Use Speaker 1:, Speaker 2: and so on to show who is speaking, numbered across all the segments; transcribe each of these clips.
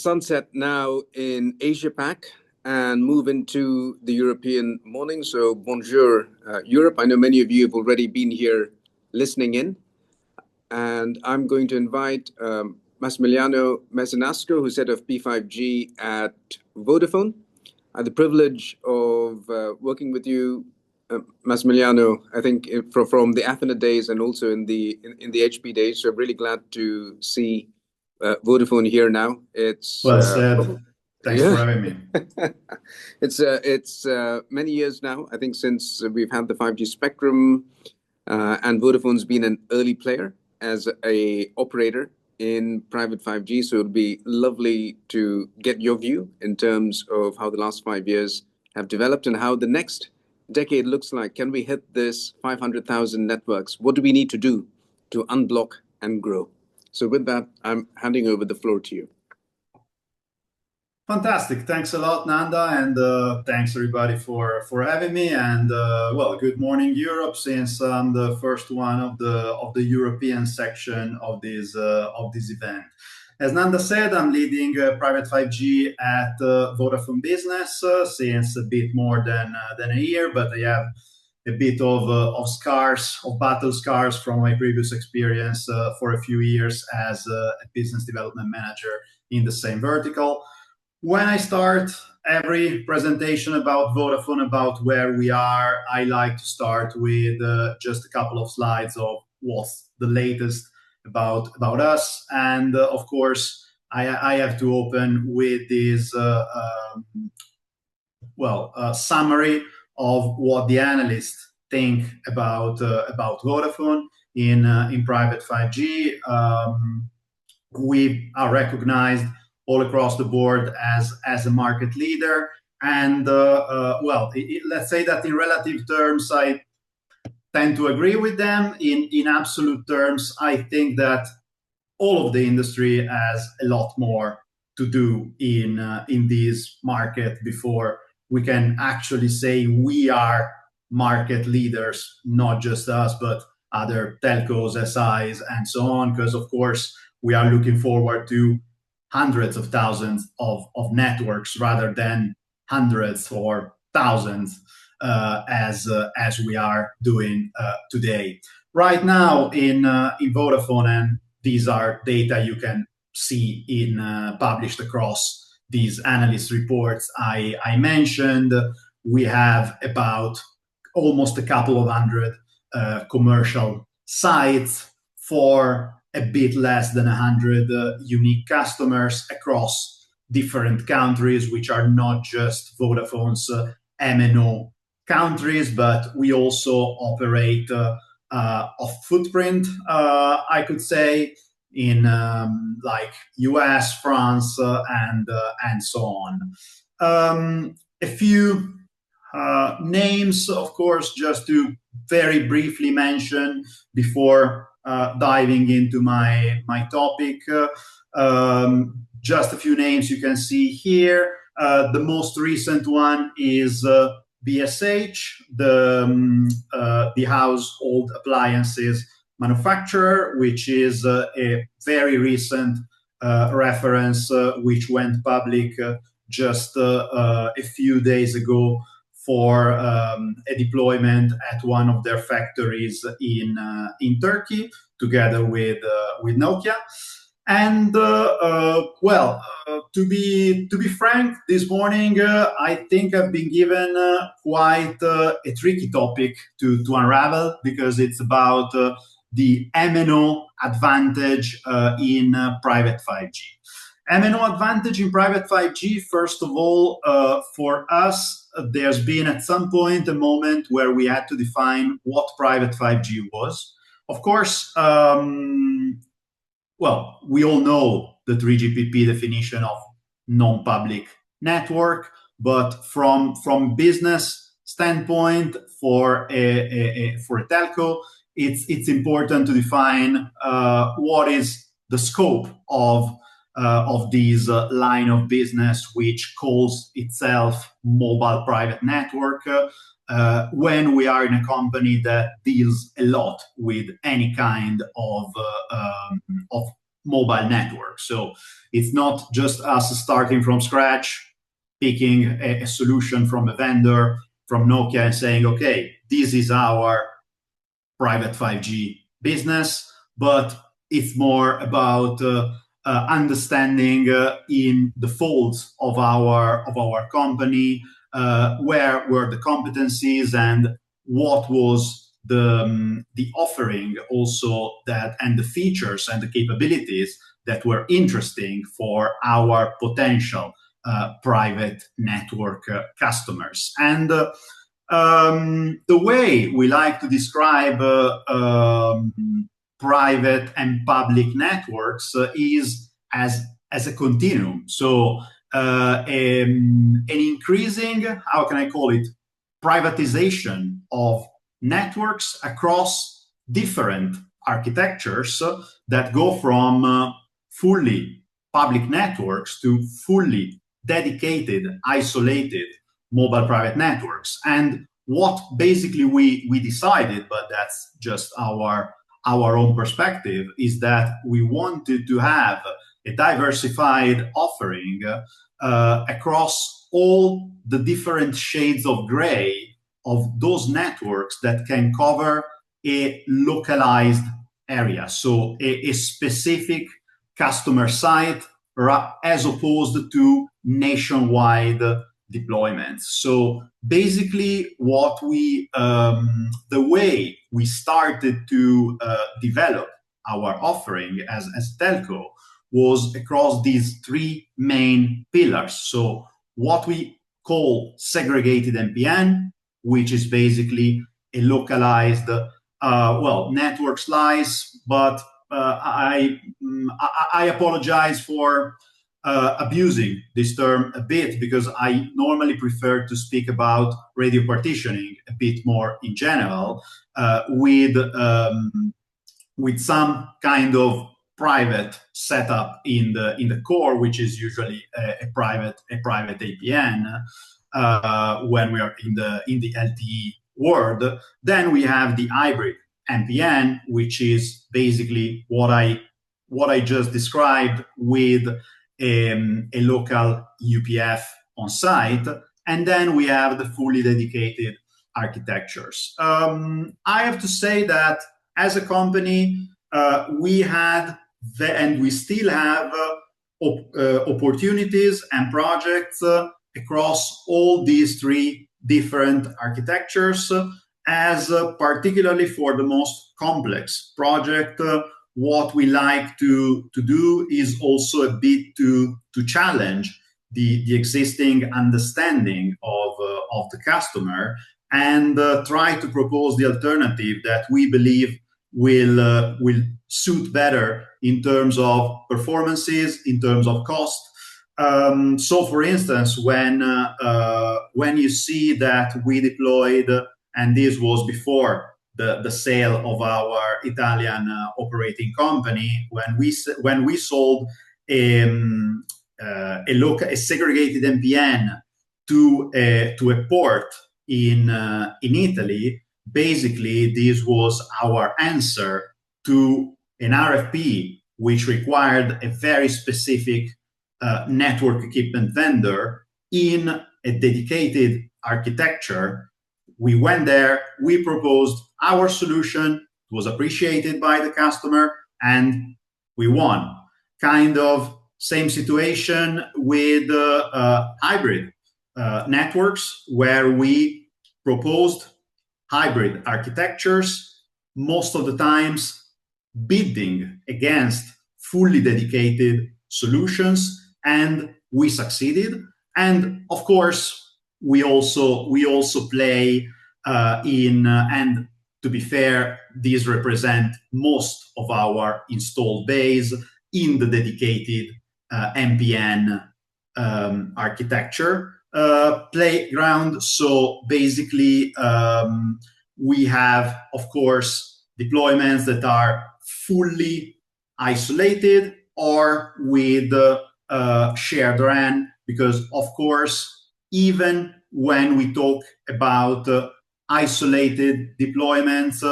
Speaker 1: sunset now in Asia Pac and move into the European morning. So bonjour, Europe. I know many of you have already been here listening in. And I'm going to invite Massimiliano Mesenasco, who's head of P5G at Vodafone. I had the privilege of working with you, Massimiliano, I think from the Athena days and also in the HP days. So I'm really glad to see Vodafone here now. It's
Speaker 2: well said. Thanks for having me.
Speaker 1: It's many years now, I think, since we've had the 5G spectrum, and Vodafone's been an early player as a operator in private 5G. So it'll be lovely to get your view in terms of how the last 5 years have developed and how the next decade looks like. Can we hit this 500,000 networks? What do we need to do to unblock and grow? So with that, I'm handing over the floor to you.
Speaker 2: Fantastic. Thanks a lot, Nanda, and thanks everybody for having me. And well, good morning, Europe, since I'm the first one of the European section of this event. As Nanda said, I'm leading private 5G at Vodafone Business since a bit more than a year, but I have a bit of battle scars from my previous experience for a few years as a business development manager in the same vertical. When I start every presentation about Vodafone, about where we are, I like to start with just a couple of slides of what's the latest about us. And of course, I have to open with this summary of what the analysts think about Vodafone in private 5G. We are recognized all across the board as a market leader, and let's say that in relative terms, I tend to agree with them. In absolute terms, I think that all of the industry has a lot more to do in this market before we can actually say we are market leaders, not just us, but other telcos, SIs, and so on, because of course we are looking forward to hundreds of thousands of networks rather than hundreds or thousands as we are doing today. Right now in Vodafone, and these are data you can see in published across these analyst reports I mentioned, we have about almost a couple of hundred commercial sites for a bit less than 100 unique customers across different countries, which are not just Vodafone's MNO countries, but we also operate a footprint, I could say, in like US, France, and so on. A few names, of course, just to very briefly mention before diving into my topic. Just a few names you can see here. The most recent one is BSH, the household appliances manufacturer, which is a very recent reference which went public just a few days ago for a deployment at one of their factories in Turkey, together with Nokia. And to be frank, this morning I think I've been given quite a tricky topic to unravel, because it's about the MNO advantage in private 5G. MNO advantage in private 5G, first of all, for us, there's been at some point a moment where we had to define what private 5G was. Of course, we all know the 3GPP definition of non-public network, but from business standpoint, for a telco, it's important to define what is the scope of this line of business, which calls itself mobile private network, when we are in a company that deals a lot with any kind of mobile network. So it's not just us starting from scratch, picking a solution from a vendor, from Nokia, and saying, okay, this is our private 5G business, but it's more about understanding in the folds of our company where were the competencies and what was the offering also that, and the features and the capabilities that were interesting for our potential private network customers. And the way we like to describe private and public networks is as a continuum. So an increasing, how can I call it, privatization of networks across different architectures that go from fully public networks to fully dedicated, isolated mobile private networks. And what basically we decided, but that's just our own perspective, is that we wanted to have a diversified offering across all the different shades of gray of those networks that can cover a localized area, so a specific customer site, as opposed to nationwide deployments. So basically what the way we started to develop our offering as telco was across these three main pillars. So what we call segregated MPN, which is basically a localized, network slice, but I apologize for abusing this term a bit, because I normally prefer to speak about radio partitioning a bit more in general, with some kind of private setup in the core, which is usually a private APN when we are in the LTE world. Then we have the hybrid MPN, which is basically what I just described, with a local UPF on site. And then we have the fully dedicated architectures. I have to say that as a company, we had and we still have opportunities and projects across all these three different architectures, as particularly for the most complex project, what we like to do is also a bit to challenge the existing understanding of the customer, and try to propose the alternative that we believe will suit better in terms of performances, in terms of cost. So, for instance, when you see that we deployed, and this was before the sale of our Italian operating company, when we sold a segregated MPN to a port in Italy. Basically, this was our answer to an RFP which required a very specific network equipment vendor in a dedicated architecture. We went there, we proposed our solution, it was appreciated by the customer, and we won. Kind of same situation with hybrid networks, where we proposed hybrid architectures, most of the times bidding against fully dedicated solutions, and we succeeded. And of course, we also play in, and to be fair, these represent most of our installed base in the dedicated MPN architecture playground. So basically, we have, of course, deployments that are fully isolated or with shared RAN, because, of course, even when we talk about isolated deployments,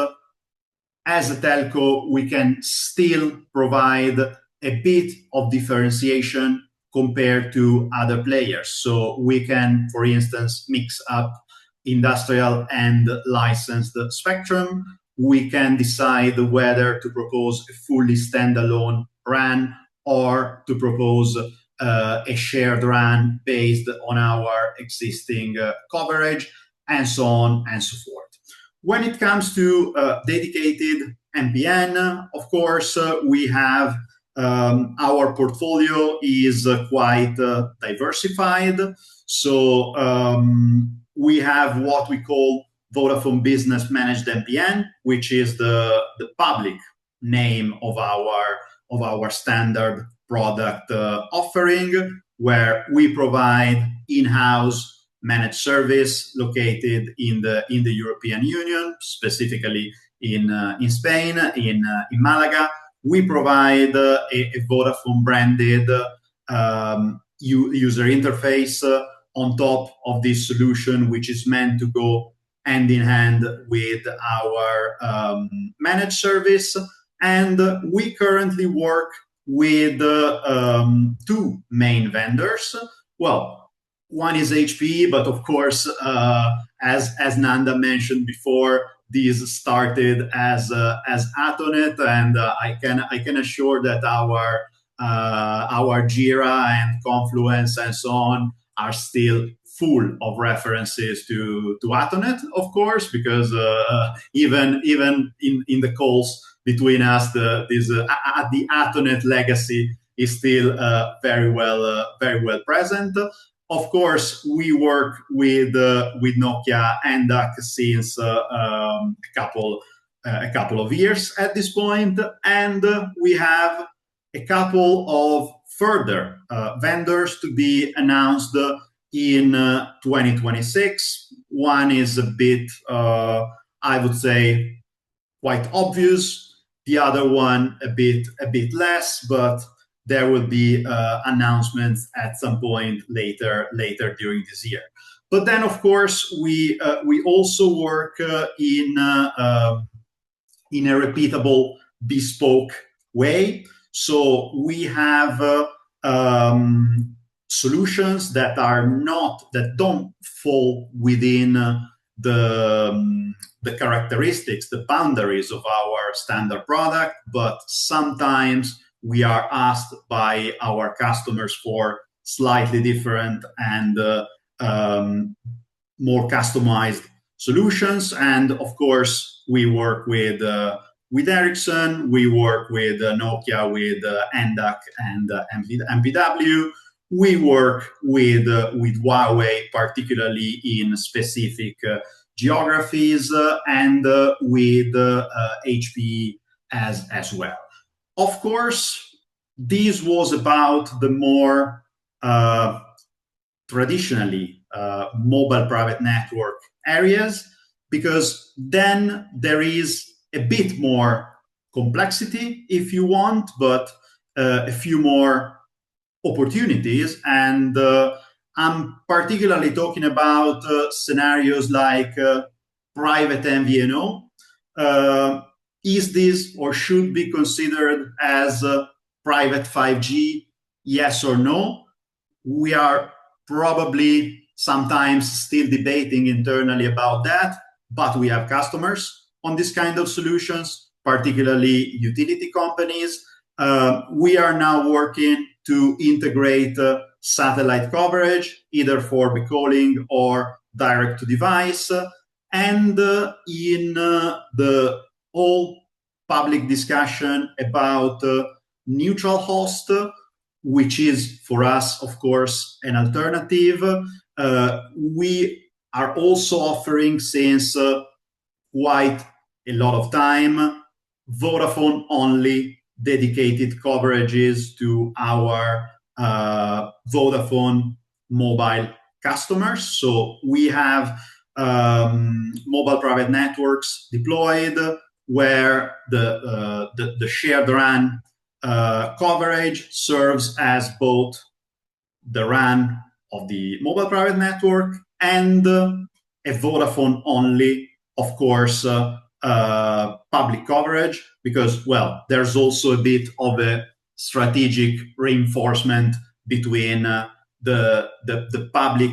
Speaker 2: as a telco, we can still provide a bit of differentiation compared to other players. So we can, for instance, mix up industrial and licensed spectrum. We can decide whether to propose a fully standalone RAN or to propose a shared RAN based on our existing coverage, and so on and so forth. When it comes to dedicated MPN, of course, we have our portfolio is quite diversified. So we have what we call Vodafone Business Managed MPN, which is the public name of our standard product offering, where we provide in-house managed service located in the European Union, specifically in Spain, in Malaga. We provide a Vodafone branded user interface on top of this solution, which is meant to go hand in hand with our managed service. And we currently work with two main vendors. Well, one is HPE, but of course, as Nanda mentioned before, these started as Atonet, and I can assure that our Jira and Confluence and so on are still full of references to Atonet, of course, because even in the calls between us, the Atonet legacy is still very well present. Of course, we work with Nokia and DAC since a couple of years at this point, and we have a couple of further vendors to be announced in 2026. One is a bit, I would say, quite obvious. The other one a bit less, but there will be announcements at some point later during this year. But then, of course, we also work in a repeatable, bespoke way. So we have solutions that don't fall within the characteristics, the boundaries of our standard product, but sometimes we are asked by our customers for slightly different and more customized solutions. And of course, we work with Ericsson, we work with Nokia, with NDAC and MPW. We work with Huawei, particularly in specific geographies, and with HPE as well. Of course, this was about the more traditionally mobile private network areas, because then there is a bit more complexity, if you want, but a few more opportunities. And I'm particularly talking about scenarios like private MVNO. Is this or should be considered as private 5G? Yes or no? We are probably sometimes still debating internally about that, but we have customers on this kind of solutions, particularly utility companies. We are now working to integrate satellite coverage, either for backhauling or direct to device. And in the whole public discussion about neutral host, which is for us, of course, an alternative, we are also offering, since quite a lot of time, Vodafone only dedicated coverages to our Vodafone mobile customers. So we have mobile private networks deployed where the shared RAN coverage serves as both the RAN of the mobile private network and a Vodafone only, of course, public coverage, because, well, there's also a bit of a strategic reinforcement between the public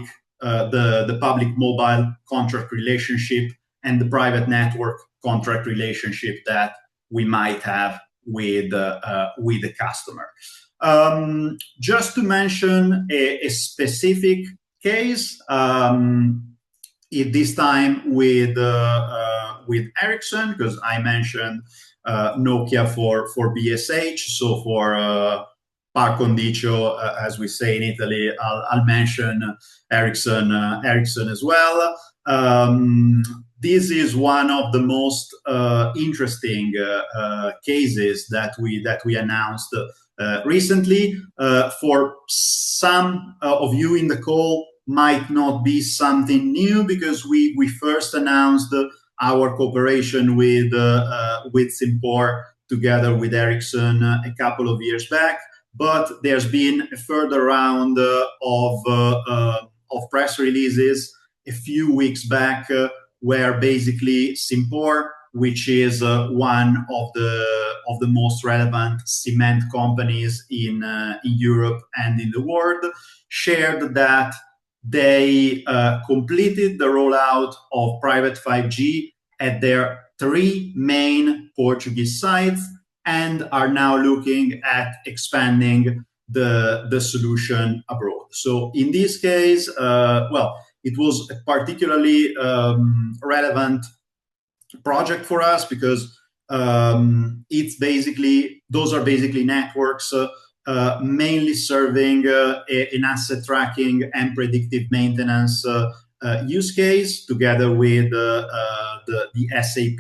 Speaker 2: mobile contract relationship and the private network contract relationship that we might have with the customer. Just to mention a specific case, this time with Ericsson, because I mentioned Nokia for BSH, so for par condicio, as we say in Italy, I'll mention Ericsson as well. This is one of the most interesting cases that we announced recently. For some of you in the call, might not be something new because we first announced our cooperation with Simpor together with Ericsson a couple of years back. But there's been a further round of press releases a few weeks back, where basically Simpor, which is one of the most relevant cement companies in Europe and in the world, shared that they completed the rollout of private 5G at their 3 main Portuguese sites and are now looking at expanding the solution abroad. So in this case, it was a particularly relevant project for us because those are basically networks mainly serving an asset tracking and predictive maintenance use case together with the SAP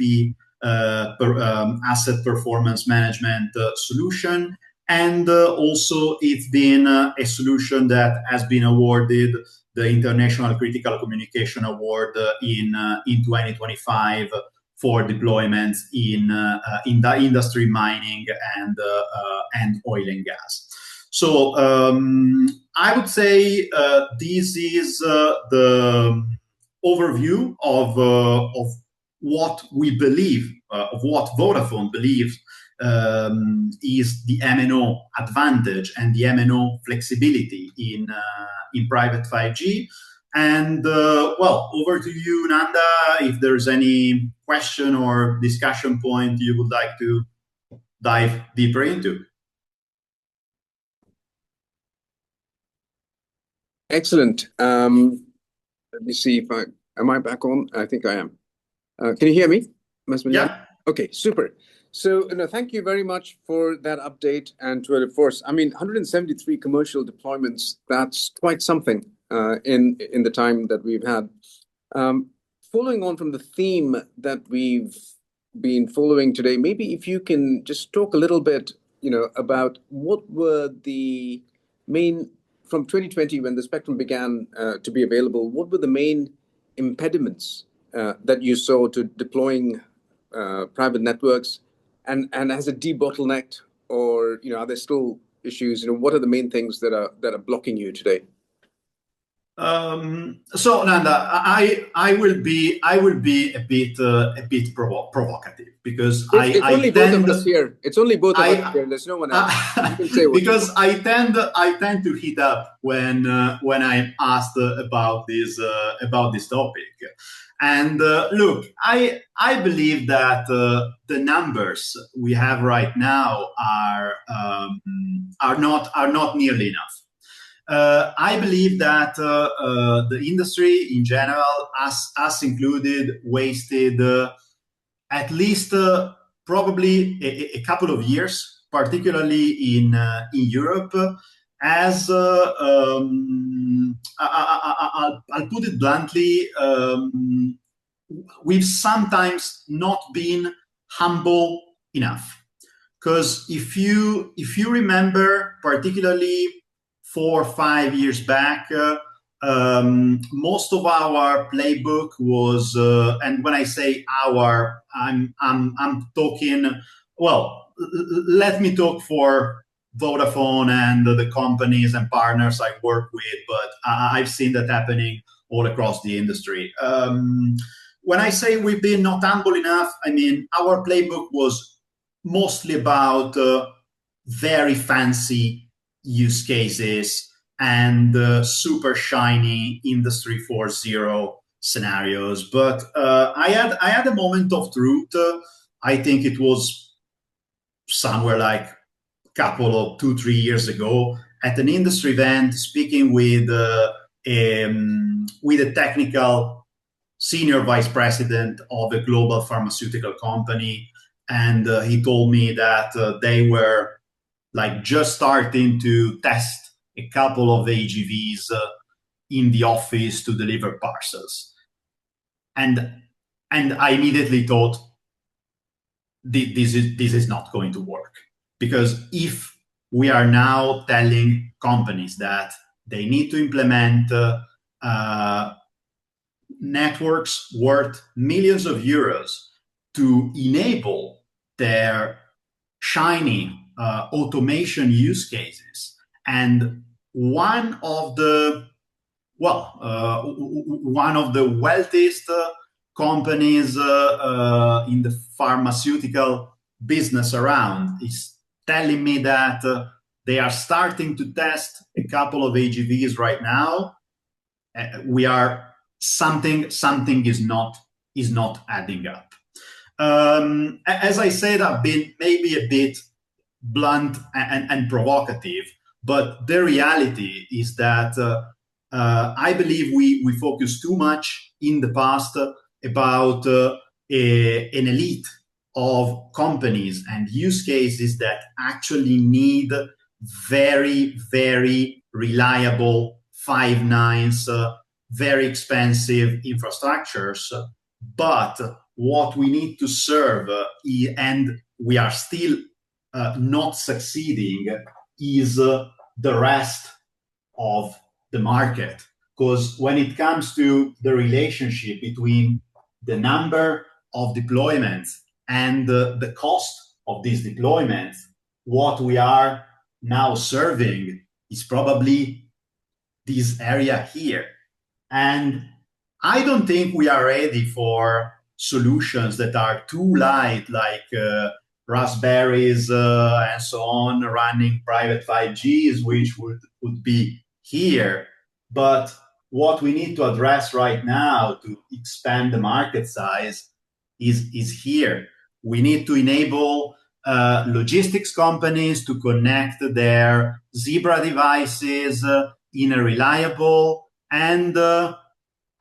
Speaker 2: asset performance management solution. And also it's been a solution that has been awarded the International Critical Communication Award in 2025 for deployments in the industry, mining, and oil and gas. So I would say this is the overview of what we believe, of what Vodafone believes is the MNO advantage and the MNO flexibility in private 5G. And over to you, Nanda, if there's any question or discussion point you would like to dive deeper into.
Speaker 1: Excellent. Let me see if am I back on? I think I am. Can you hear me, Massimiliano?
Speaker 2: Yeah.
Speaker 1: Okay, super. So thank you very much for that update and tour de force. I mean, 173 commercial deployments, that's quite something in the time that we've had. Following on from the theme that we've been following today, maybe if you can just talk a little bit, about what were the main, from 2020 when the spectrum began to be available, what were the main impediments that you saw to deploying private networks, and has it debottlenecked, or are there still issues? What are the main things that are blocking you today?
Speaker 2: So Nanda, I will be a bit provocative because
Speaker 1: it's only both of us here. It's only both of us here. There's no one else. You can say what
Speaker 2: because I tend to heat up when I'm asked about this topic. And look, I believe that the numbers we have right now are not nearly enough. I believe that the industry in general, us included, wasted at least probably a couple of years, particularly in Europe, as I'll put it bluntly, we've sometimes not been humble enough. Because if you remember, particularly 4 or 5 years back, most of our playbook was, and when I say our, I'm talking. Well, let me talk for Vodafone and the companies and partners I work with, but I've seen that happening all across the industry. When I say we've been not humble enough, I mean our playbook was mostly about very fancy use cases and super shiny Industry 4.0 scenarios. But I had a moment of truth. I think it was somewhere like a couple of 2-3 years ago at an industry event, speaking with a technical senior vice president of a global pharmaceutical company, and he told me that they were like just starting to test a couple of AGVs in the office to deliver parcels, and I immediately thought this is not going to work, because if we are now telling companies that they need to implement networks worth millions of euros to enable their shiny automation use cases, and one of the wealthiest companies in the pharmaceutical business around is telling me that they are starting to test a couple of AGVs right now, we are something is not adding up. As I said, I've been maybe a bit blunt and provocative, but the reality is that I believe we focused too much in the past about an elite of companies and use cases that actually need very, very reliable 5 nines, very expensive infrastructures. But what we need to serve, and we are still not succeeding, is the rest of the market. Because when it comes to the relationship between the number of deployments and the cost of these deployments, what we are now serving is probably this area here. And I don't think we are ready for solutions that are too light, like Raspberries and so on, running private 5Gs, which would be here. But what we need to address right now to expand the market size is here. We need to enable logistics companies to connect their Zebra devices in a reliable and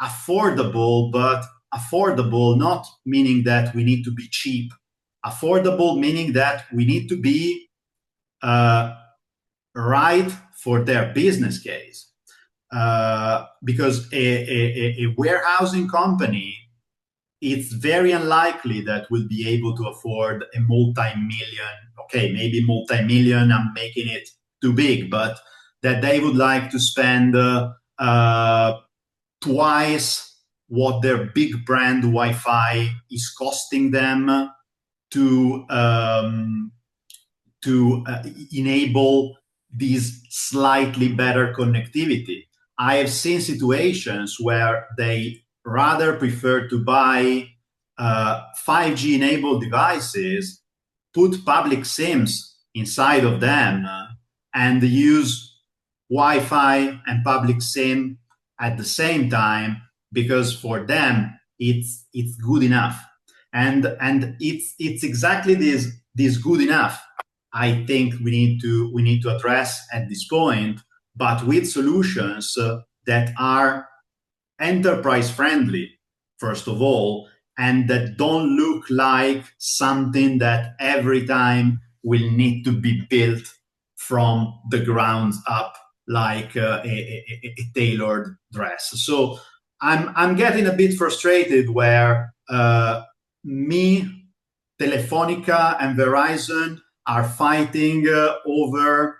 Speaker 2: affordable, but affordable not meaning that we need to be cheap. Affordable meaning that we need to be right for their business case. Because a warehousing company, it's very unlikely that will be able to afford a multi-million, okay, maybe multi-million, I'm making it too big, but that they would like to spend twice what their big brand Wi-Fi is costing them to enable this slightly better connectivity. I have seen situations where they rather prefer to buy 5G enabled devices, put public SIMs inside of them, and use Wi-Fi and public SIM at the same time, because for them it's good enough. And it's exactly this good enough I think we need to address at this point, but with solutions that are enterprise friendly, first of all, and that don't look like something that every time will need to be built from the ground up like a tailored dress. So I'm getting a bit frustrated where me, Telefonica, and Verizon are fighting over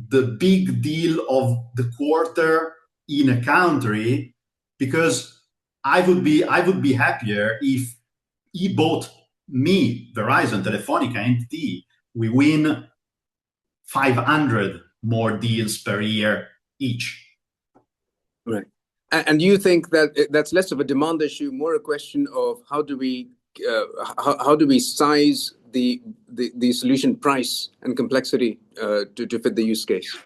Speaker 2: the big deal of the quarter in a country, because I would be happier if he bought me, Verizon, Telefonica, NTT, we win 500 more deals per year each.
Speaker 1: Right. And do you think that that's less of a demand issue, more a question of how do we size the solution price and complexity to fit the use case?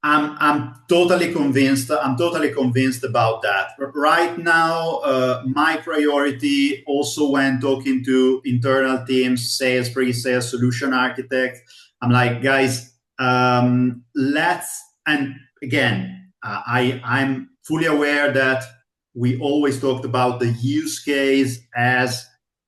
Speaker 2: I'm totally convinced. I'm totally convinced about that. Right now, my priority also when talking to internal teams, sales, pre-sales, solution architects, I'm like, guys, let's. And again, I'm fully aware that we always talked about the use case as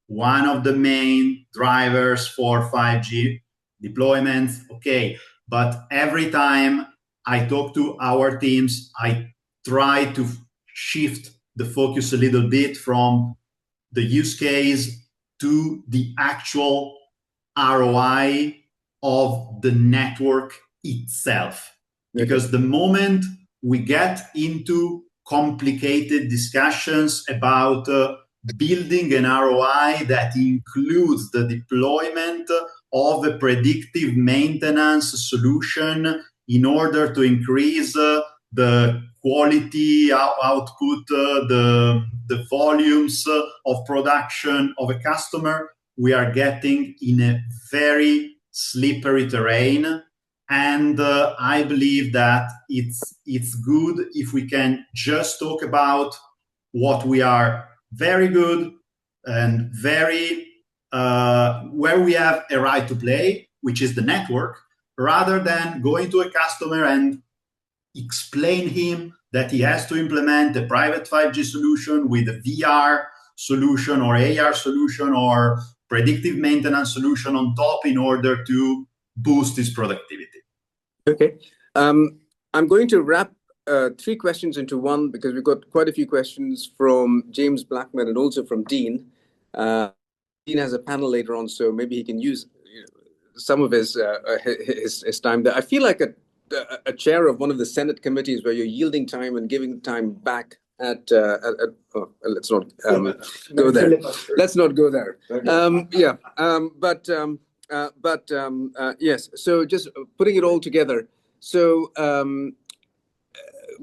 Speaker 2: one of the main drivers for 5G deployments. Okay, but every time I talk to our teams, I try to shift the focus a little bit from the use case to the actual ROI of the network itself. Okay. Because the moment we get into complicated discussions about building an ROI that includes the deployment of a predictive maintenance solution in order to increase the quality output, the volumes of production of a customer, we are getting in a very slippery terrain. And I believe that it's good if we can just talk about what we are very good and very where we have a right to play, which is the network, rather than going to a customer and explain him that he has to implement a private 5G solution with a VR solution or AR solution or predictive maintenance solution on top in order to boost his productivity.
Speaker 1: Okay. I'm going to wrap 3 questions into one because we've got quite a few questions from James Blackman and also from Dean. Dean has a panel later on, so maybe he can use some of his time there. I feel like a chair of one of the Senate committees where you're yielding time and giving time back at let's not go there. Let's not go there. Yes. So just putting it all together. So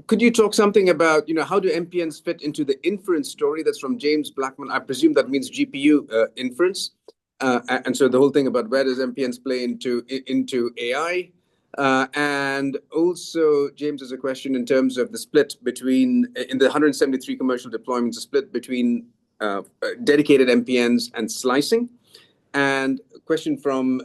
Speaker 1: could you talk something about how do MPNs fit into the inference story? That's from James Blackman. I presume that means GPU inference. And so the whole thing about where does MPNs play into AI? And also, James has a question in terms of the split between, in the 173 commercial deployments, a split between dedicated MPNs and slicing. And a question from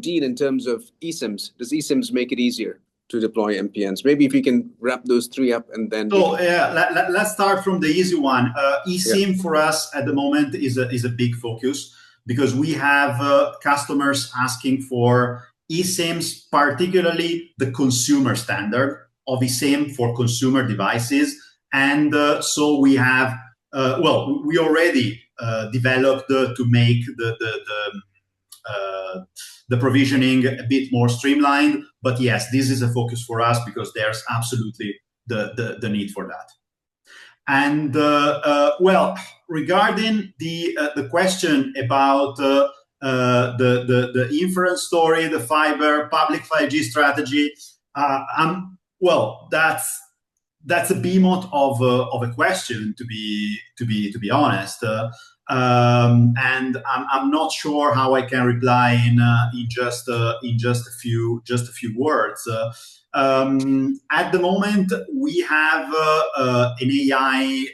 Speaker 1: Dean in terms of eSIMs. Does eSIMs make it easier to deploy MPNs? Maybe if you can wrap those 3 up and then...
Speaker 2: So let's start from the easy one. eSIM for us at the moment is a big focus because we have customers asking for eSIMs, particularly the consumer standard of eSIM for consumer devices. And so we have, we already developed to make the provisioning a bit more streamlined. But yes, this is a focus for us because there's absolutely the need for that. And regarding the question about the inference story, the fiber public 5G strategy, that's a behemoth of a question to be honest. And I'm not sure how I can reply in just a few words. At the moment, we have an AI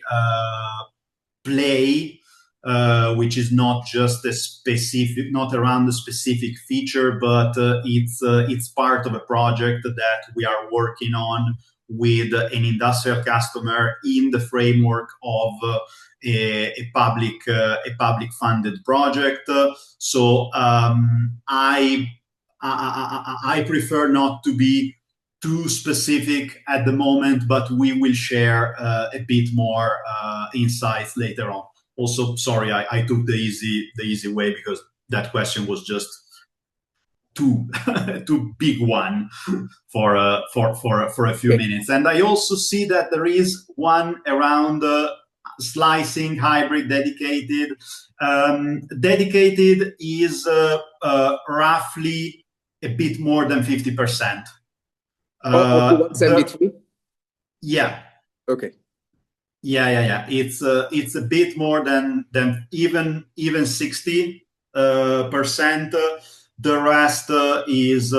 Speaker 2: play, which is not just not around a specific feature, but it's part of a project that we are working on with an industrial customer in the framework of a public funded project. So I prefer not to be too specific at the moment, but we will share a bit more insights later on. Also, sorry, I took the easy way because that question was just too big one for a few minutes. And I also see that there is one around slicing, hybrid, dedicated. Dedicated is roughly a bit more than 50%.
Speaker 1: 173?
Speaker 2: Yeah.
Speaker 1: Okay.
Speaker 2: Yeah. It's a bit more than even 60. The rest is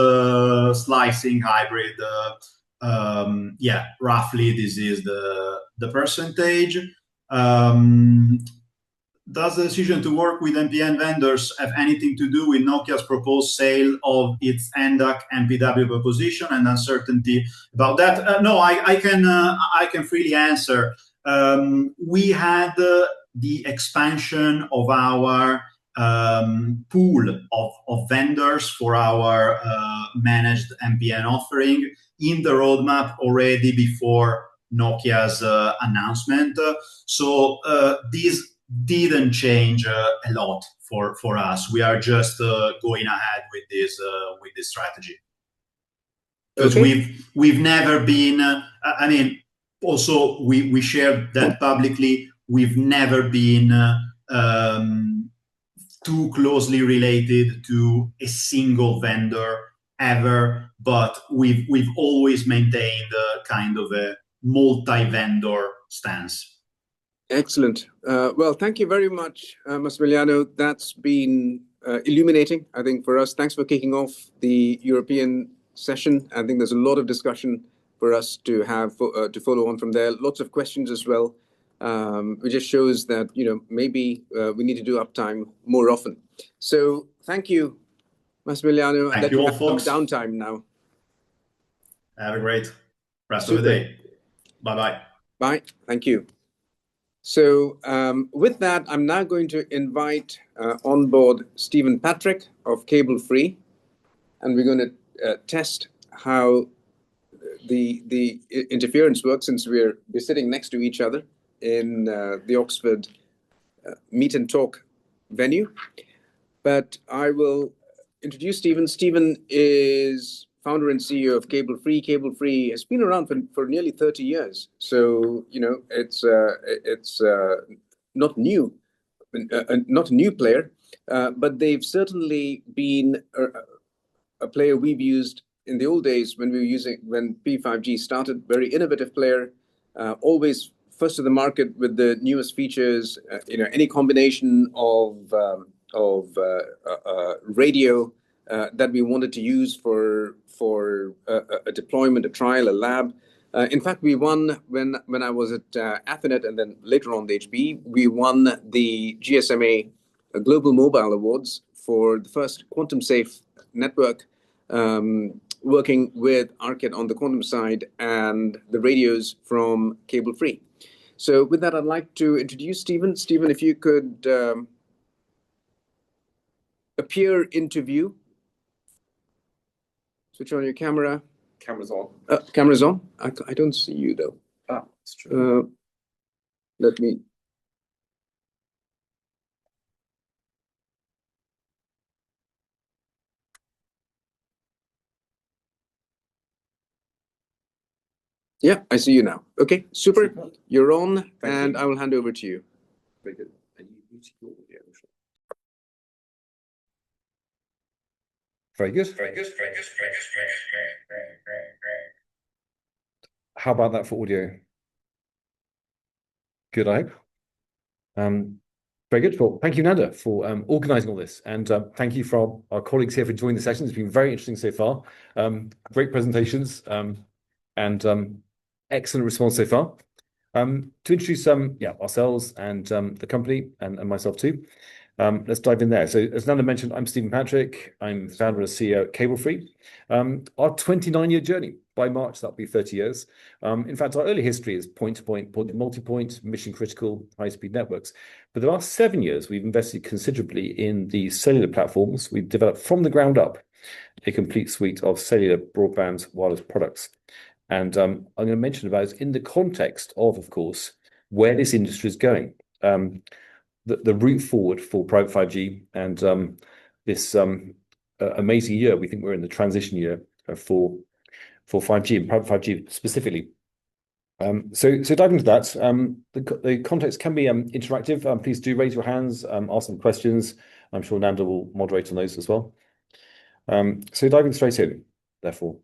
Speaker 2: slicing hybrid. Yeah, roughly this is the percentage. Does the decision to work with MPN vendors have anything to do with Nokia's proposed sale of its NDAC MPW proposition and uncertainty about that? No, I can freely answer. We had the expansion of our pool of vendors for our managed MPN offering in the roadmap already before Nokia's announcement. So this didn't change a lot for us. We are just going ahead with this strategy because we've never been. I mean, also we shared that publicly. We've never been too closely related to a single vendor ever, but we've always maintained kind of a multi-vendor stance.
Speaker 1: Excellent. Well, thank you very much, Massimiliano. That's been illuminating, I think, for us. Thanks for kicking off the European session. I think there's a lot of discussion for us to have to follow on from there. Lots of questions as well. It just shows that maybe we need to do uptime more often. So thank you, Massimiliano.
Speaker 2: Thank you all, folks.
Speaker 1: Some downtime now.
Speaker 2: Have a great rest of the day. Bye-bye.
Speaker 1: Bye. Thank you. So with that, I'm now going to invite on board Stephen Patrick of CableFree, and we're going to test how the interference works, since we're sitting next to each other in the Oxford Meet and Talk venue. But I will introduce Stephen. Stephen is founder and CEO of CableFree. CableFree has been around for nearly 30 years. So, it's not new, not a new player, but they've certainly been a player we've used in the old days when P5G started. Very innovative player, always first to the market with the newest features. Any combination of radio that we wanted to use for a deployment, a trial, a lab. In fact, we won when I was at Athernet, and then later on the HPE, we won the GSMA Global Mobile Awards for the first quantum safe network, working with Arcade on the quantum side and the radios from CableFree. So with that, I'd like to introduce Stephen. Stephen, if you could appear into view. Switch on your camera.
Speaker 3: Camera's on.
Speaker 1: Camera's on. I don't see you though.
Speaker 3: Ah, that's true.
Speaker 1: Let me. Yeah, I see you now. Okay, super. You're on, and I will hand over to you.
Speaker 3: Very good. And you your audio. Very good. How about that for audio? Good, I hope. Very good. Well, thank you, Nanda, for organising all this. And thank you for our colleagues here for joining the session. It's been very interesting so far. Great presentations and excellent response so far. To introduce ourselves and the company and myself too. Let's dive in there. So as Nanda mentioned, I'm Stephen Patrick. I'm founder and CEO at CableFree. Our 29-year journey. By March, that'll be 30 years. In fact, our early history is point-to-point, multi-point, mission-critical, high-speed networks. For the last 7 years, we've invested considerably in the cellular platforms. We've developed from the ground up a complete suite of cellular broadband wireless products. And I'm going to mention about it in the context of course, where this industry is going. The route forward for private 5G and this amazing year. We think we're in the transition year for 5G and private 5G specifically. So diving into that, the context can be interactive. Please do raise your hands, ask some questions. I'm sure Nanda will moderate on those as well. So diving straight in, therefore.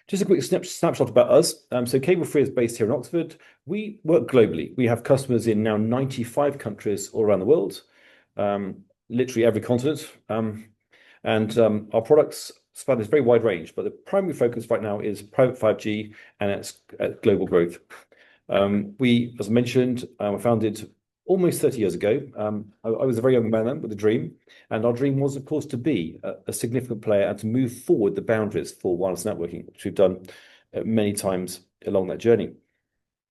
Speaker 3: Just a quick snapshot about us. So CableFree is based here in Oxford. We work globally. We have customers in now 95 countries all around the world, literally every continent. Our products span this very wide range, but the primary focus right now is private 5G and its global growth. We, as mentioned, were founded almost 30 years ago. I was a very young man then with a dream, and our dream was, of course, to be a significant player and to move forward the boundaries for wireless networking, which we've done many times along that journey.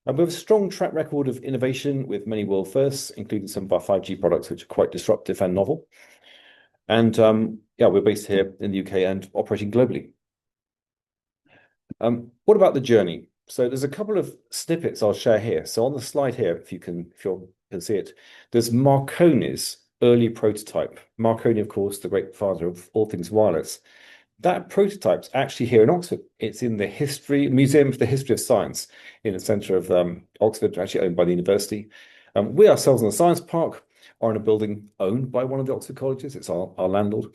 Speaker 3: And we have a strong track record of innovation with many world firsts, including some of our 5G products, which are quite disruptive and novel. And yeah, we're based here in the UK and operating globally. What about the journey? So there's a couple of snippets I'll share here. So on the slide here, if you can see it, there's Marconi's early prototype. Marconi, of course, the great father of all things wireless. That prototype's actually here in Oxford. It's in the Museum for the History of Science in the centre of Oxford, actually owned by the university. We ourselves in the Science Park are in a building owned by one of the Oxford colleges. It's our landlord.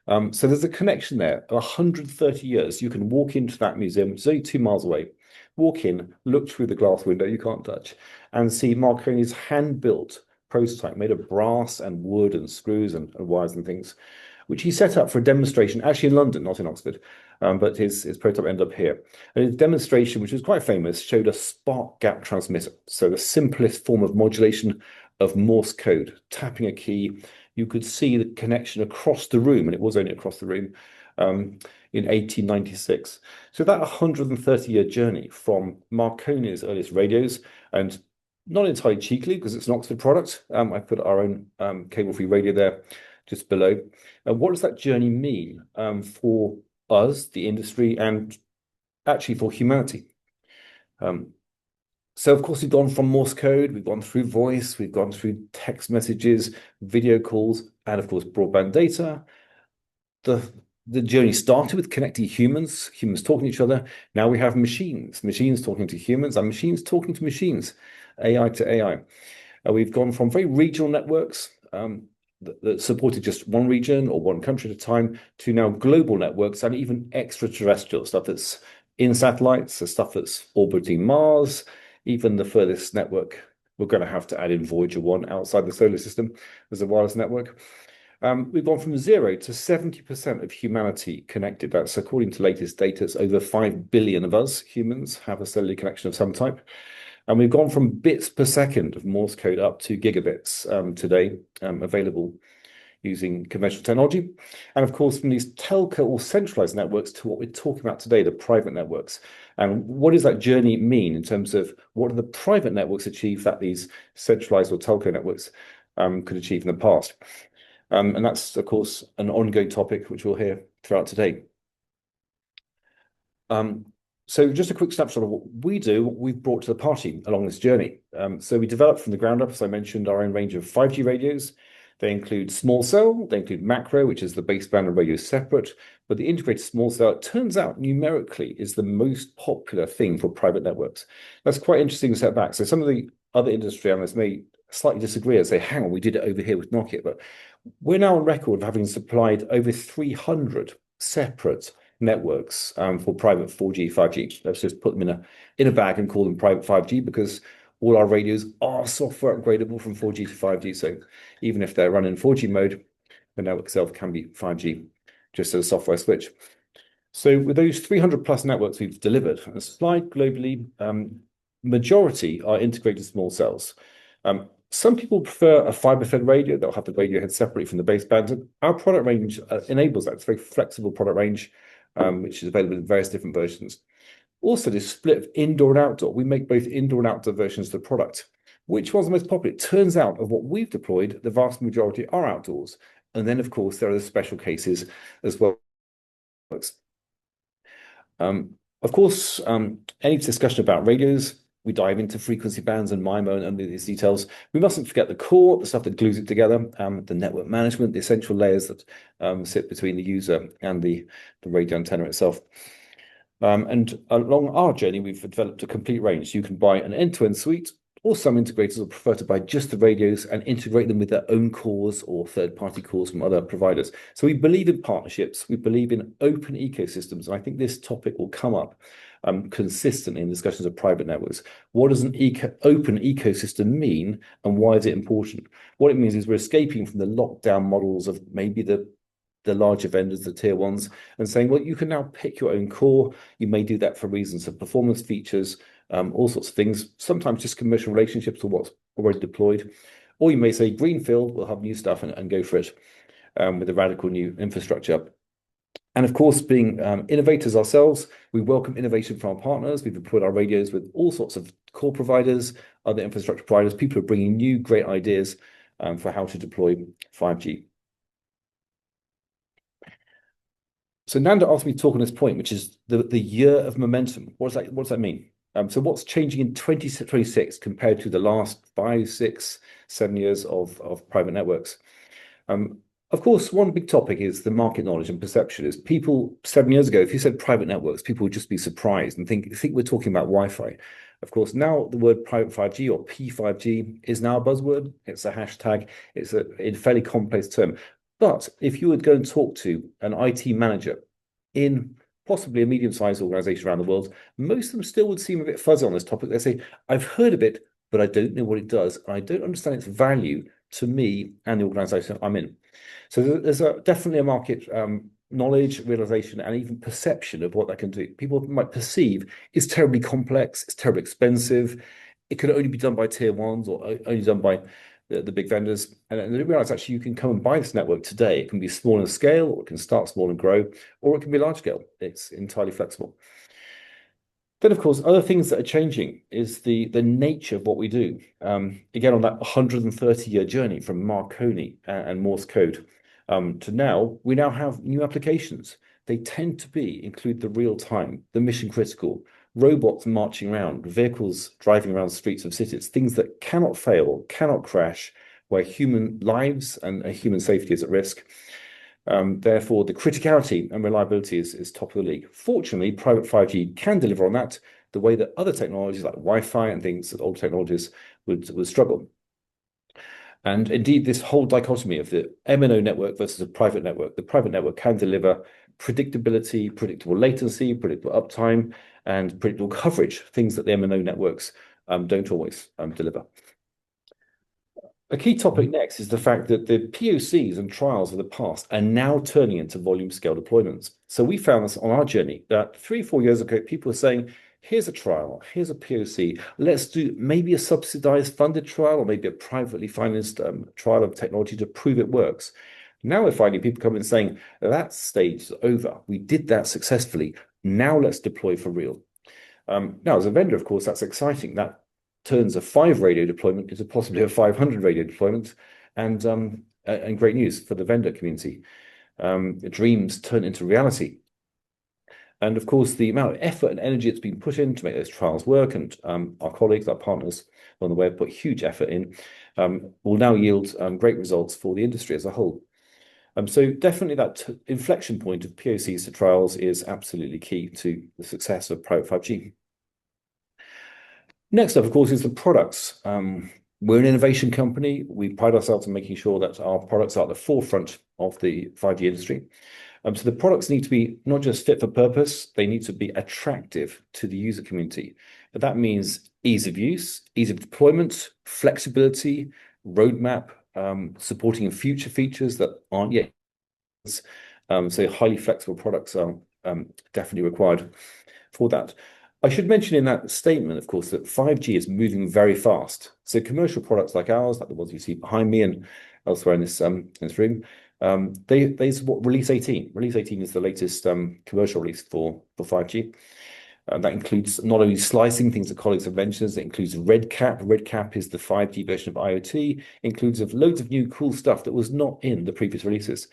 Speaker 3: So there's a connection there. 130 years. You can walk into that museum. It's only 2 miles away. Walk in, look through the glass window you can't touch, and see Marconi's hand-built prototype made of brass and wood and screws and wires and things, which he set up for a demonstration, actually in London, not in Oxford, but his prototype ended up here. And his demonstration, which was quite famous, showed a spark gap transmitter, so the simplest form of modulation of Morse code, tapping a key. You could see the connection across the room, and it was only across the room, in 1896. So that 130-year journey from Marconi's earliest radios, and not entirely cheekily, because it's an Oxford product. I put our own CableFree radio there just below. What does that journey mean for us, the industry, and actually for humanity? So, of course, we've gone from Morse code, we've gone through voice, we've gone through text messages, video calls, and, of course, broadband data. The journey started with connecting humans talking to each other. Now we have machines talking to humans, and machines talking to machines, AI to AI. We've gone from very regional networks that supported just one region or one country at a time to now global networks and even extraterrestrial stuff that's in satellites, the stuff that's orbiting Mars, even the furthest network. We're going to have to add in Voyager 1 outside the solar system as a wireless network. We've gone from 0 to 70% of humanity connected. That's according to latest data. It's over 5 billion of us humans have a cellular connection of some type. And we've gone from bits per second of Morse code up to gigabits today, available using conventional technology. And of course, from these telco or centralized networks to what we're talking about today, the private networks. And what does that journey mean in terms of what do the private networks achieve that these centralized or telco networks could achieve in the past? And that's, of course, an ongoing topic which we'll hear throughout today. So just a quick snapshot of what we do, what we've brought to the party along this journey. So we developed from the ground up, as I mentioned, our own range of 5G radios. They include small cell, they include macro, which is the baseband and radio separate, but the integrated small cell, it turns out numerically is the most popular thing for private networks. That's quite interesting to step back. So some of the other industry analysts may slightly disagree and say, hang on, we did it over here with Nokia, but we're now on record of having supplied over 300 separate networks for private 4G, 5G. Let's just put them in a bag and call them private 5G because all our radios are software upgradable from 4G to 5G. So even if they're running 4G mode, the network itself can be 5G, just as a software switch. So with those 300 plus networks we've delivered and supplied globally, majority are integrated small cells. Some people prefer a fiber-fed radio. They'll have the radio head separately from the baseband. Our product range enables that. It's a very flexible product range, which is available in various different versions. Also, this split of indoor and outdoor. We make both indoor and outdoor versions of the product. Which one's the most popular? It turns out of what we've deployed, the vast majority are outdoors. And then, of course, there are the special cases as well. Of course, any discussion about radios, we dive into frequency bands and MIMO and these details. We mustn't forget the core, the stuff that glues it together, the network management, the essential layers that sit between the user and the radio antenna itself. And along our journey, we've developed a complete range. You can buy an end-to-end suite or some integrators will prefer to buy just the radios and integrate them with their own cores or third-party cores from other providers. So we believe in partnerships, we believe in open ecosystems, and I think this topic will come up consistently in discussions of private networks. What does an open ecosystem mean, and why is it important? What it means is we're escaping from the lockdown models of maybe the larger vendors, the tier ones, and saying, well, you can now pick your own core. You may do that for reasons of performance features, all sorts of things, sometimes just commercial relationships or what's already deployed. Or you may say, greenfield, we'll have new stuff and go for it with a radical new infrastructure. And of course, being innovators ourselves, we welcome innovation from our partners. We've deployed our radios with all sorts of core providers, other infrastructure providers. People are bringing new great ideas for how to deploy 5G. So Nanda asked me to talk on this point, which is the year of momentum. What does that mean? So what's changing in 2026 compared to the last 5, 6, 7 years of private networks? Of course, one big topic is the market knowledge and perception. Is people 7 years ago, if you said private networks, people would just be surprised and think we're talking about Wi-Fi. Of course, now the word private 5G or P5G is now a buzzword. It's a hashtag. It's a fairly complex term. But if you would go and talk to an IT manager in possibly a medium-sized organization around the world, most of them still would seem a bit fuzzy on this topic. They say, I've heard of it, but I don't know what it does. And I don't understand its value to me and the organization I'm in. So there's definitely a market knowledge, realization, and even perception of what that can do. People might perceive it's terribly complex, it's terribly expensive, it could only be done by tier ones or only done by the big vendors. And they realize actually you can come and buy this network today. It can be small in scale, or it can start small and grow, or it can be large scale. It's entirely flexible. Then, of course, other things that are changing is the nature of what we do. Again, on that 130-year journey from Marconi and Morse code to now, we now have new applications. They tend to include the real time, the mission critical, robots marching around, vehicles driving around the streets of cities, things that cannot fail, cannot crash, where human lives and human safety is at risk. Therefore, the criticality and reliability is top of the league. Fortunately, private 5G can deliver on that the way that other technologies like Wi-Fi and things that old technologies would struggle. And indeed, this whole dichotomy of the MNO network versus a private network, the private network can deliver predictability, predictable latency, predictable uptime, and predictable coverage, things that the MNO networks don't always deliver. A key topic next is the fact that the POCs and trials of the past are now turning into volume scale deployments. So we found this on our journey that 3 or 4 years ago, people were saying, here's a trial, here's a POC, let's do maybe a subsidized funded trial or maybe a privately financed trial of technology to prove it works. Now we're finding people coming and saying, that stage is over. We did that successfully. Now let's deploy for real. Now, as a vendor, of course, that's exciting. That turns a 5 radio deployment into possibly a 500 radio deployment, and great news for the vendor community. Dreams turn into reality. And of course, the amount of effort and energy that's been put in to make those trials work, and our colleagues, our partners on the web put huge effort in, will now yield great results for the industry as a whole. So definitely that inflection point of POCs to trials is absolutely key to the success of private 5G. Next up, of course, is the products. We're an innovation company. We pride ourselves on making sure that our products are at the forefront of the 5G industry. So the products need to be not just fit for purpose, they need to be attractive to the user community. But that means ease of use, ease of deployment, flexibility, roadmap, supporting future features that aren't yet. So highly flexible products are definitely required for that. I should mention in that statement, of course, that 5G is moving very fast. So commercial products like ours, like the ones you see behind me and elsewhere in this room, they support Release 18. Release 18 is the latest commercial release for 5G. That includes not only slicing, things that colleagues have mentioned, it includes RedCap. RedCap is the 5G version of IoT, includes loads of new cool stuff that was not in the previous releases.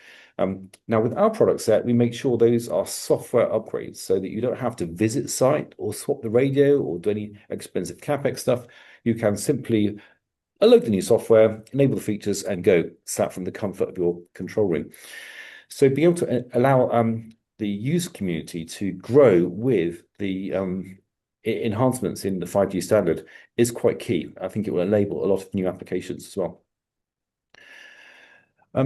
Speaker 3: Now, with our product set, we make sure those are software upgrades so that you don't have to visit site or swap the radio or do any expensive CapEx stuff. You can simply load the new software, enable the features, and go, sat from the comfort of your control room. So being able to allow the user community to grow with the enhancements in the 5G standard is quite key. I think it will enable a lot of new applications as well.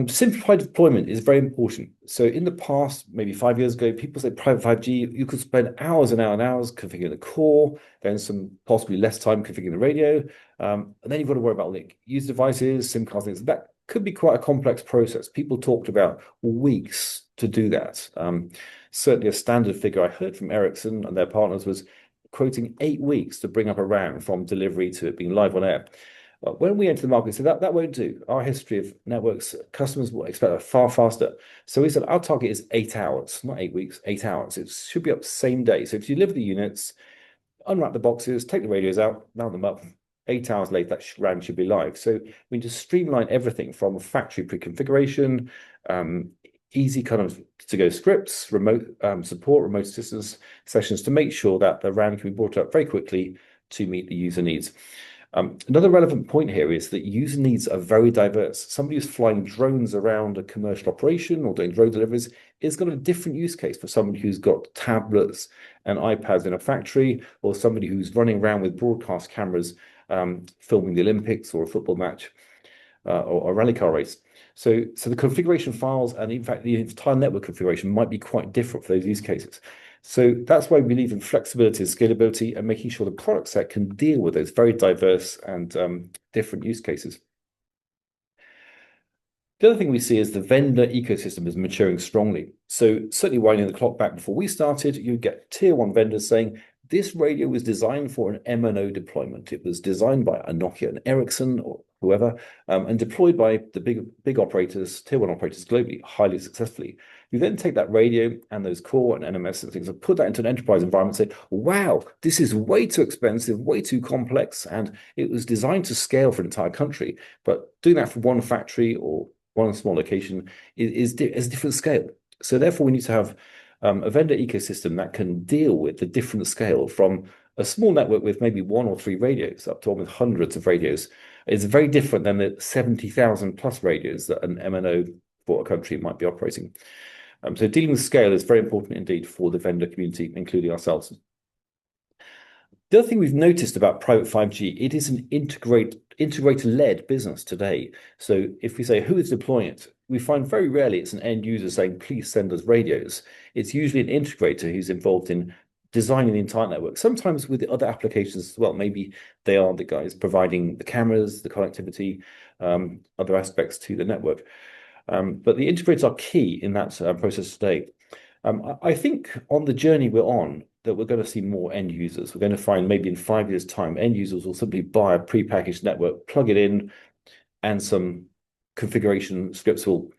Speaker 3: Simplified deployment is very important. So in the past, maybe 5 years ago, people said private 5G, you could spend hours and hours and hours configuring the core, then some possibly less time configuring the radio. And then you've got to worry about user devices, SIM cards, things. That could be quite a complex process. People talked about weeks to do that. Certainly a standard figure I heard from Ericsson and their partners was quoting 8 weeks to bring up a RAN from delivery to it being live on air. When we enter the market, so that won't do. Our history of networks, customers will expect it far faster. So we said our target is 8 hours, not 8 weeks, 8 hours. It should be up the same day. So if you deliver the units, unwrap the boxes, take the radios out, mount them up, 8 hours later, that RAN should be live. So we just streamline everything from factory pre-configuration, easy kind of to-go scripts, remote support, remote assistance sessions to make sure that the RAN can be brought up very quickly to meet the user needs. Another relevant point here is that user needs are very diverse. Somebody who's flying drones around a commercial operation or doing drone deliveries is got a different use case for somebody who's got tablets and iPads in a factory, or somebody who's running around with broadcast cameras filming the Olympics or a football match or a rally car race. So the configuration files and in fact the entire network configuration might be quite different for those use cases. So that's why we believe in flexibility and scalability and making sure the product set can deal with those very diverse and different use cases. The other thing we see is the vendor ecosystem is maturing strongly. So certainly winding the clock back before we started, you get tier 1 vendors saying, this radio was designed for an MNO deployment. It was designed by a Nokia and Ericsson or whoever, and deployed by the big operators, tier 1 operators globally, highly successfully. You then take that radio and those core and NMS and things and put that into an enterprise environment and say, wow, this is way too expensive, way too complex, and it was designed to scale for an entire country. But doing that for one factory or one small location is a different scale. So therefore, we need to have a vendor ecosystem that can deal with the different scale from a small network with maybe 1 or 3 radios up to almost hundreds of radios. It's very different than the 70,000 plus radios that an MNO for a country might be operating. So dealing with scale is very important indeed for the vendor community, including ourselves. The other thing we've noticed about private 5G, it is an integrator-led business today. So if we say who is deploying it, we find very rarely it's an end user saying, please send us radios. It's usually an integrator who's involved in designing the entire network, sometimes with the other applications as well. Maybe they are the guys providing the cameras, the connectivity, other aspects to the network. But the integrators are key in that process today. I think on the journey we're on, that we're going to see more end users. We're going to find maybe in 5 years' time, end users will simply buy a prepackaged network, plug it in, and some configuration scripts will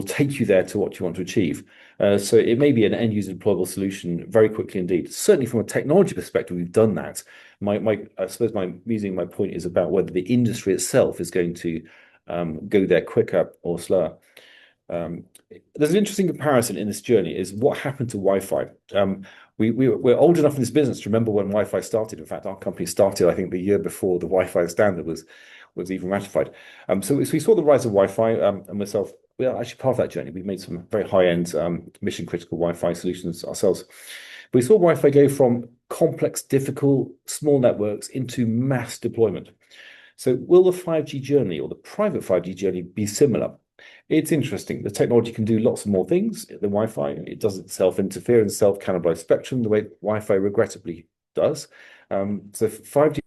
Speaker 3: take you there to what you want to achieve. So it may be an end user deployable solution very quickly indeed. Certainly from a technology perspective, we've done that. I suppose my point is about whether the industry itself is going to go there quicker or slower. There's an interesting comparison in this journey is what happened to Wi-Fi. We're old enough in this business to remember when Wi-Fi started. In fact, our company started, I think, the year before the Wi-Fi standard was even ratified. So we saw the rise of Wi-Fi, and myself, we are actually part of that journey. We made some very high-end mission-critical Wi-Fi solutions ourselves. We saw Wi-Fi go from complex, difficult, small networks into mass deployment. So will the 5G journey or the private 5G journey be similar? It's interesting. The technology can do lots more things. The Wi-Fi, it doesn't self-interfere and self-cannibalize spectrum the way Wi-Fi regrettably does. So 5G,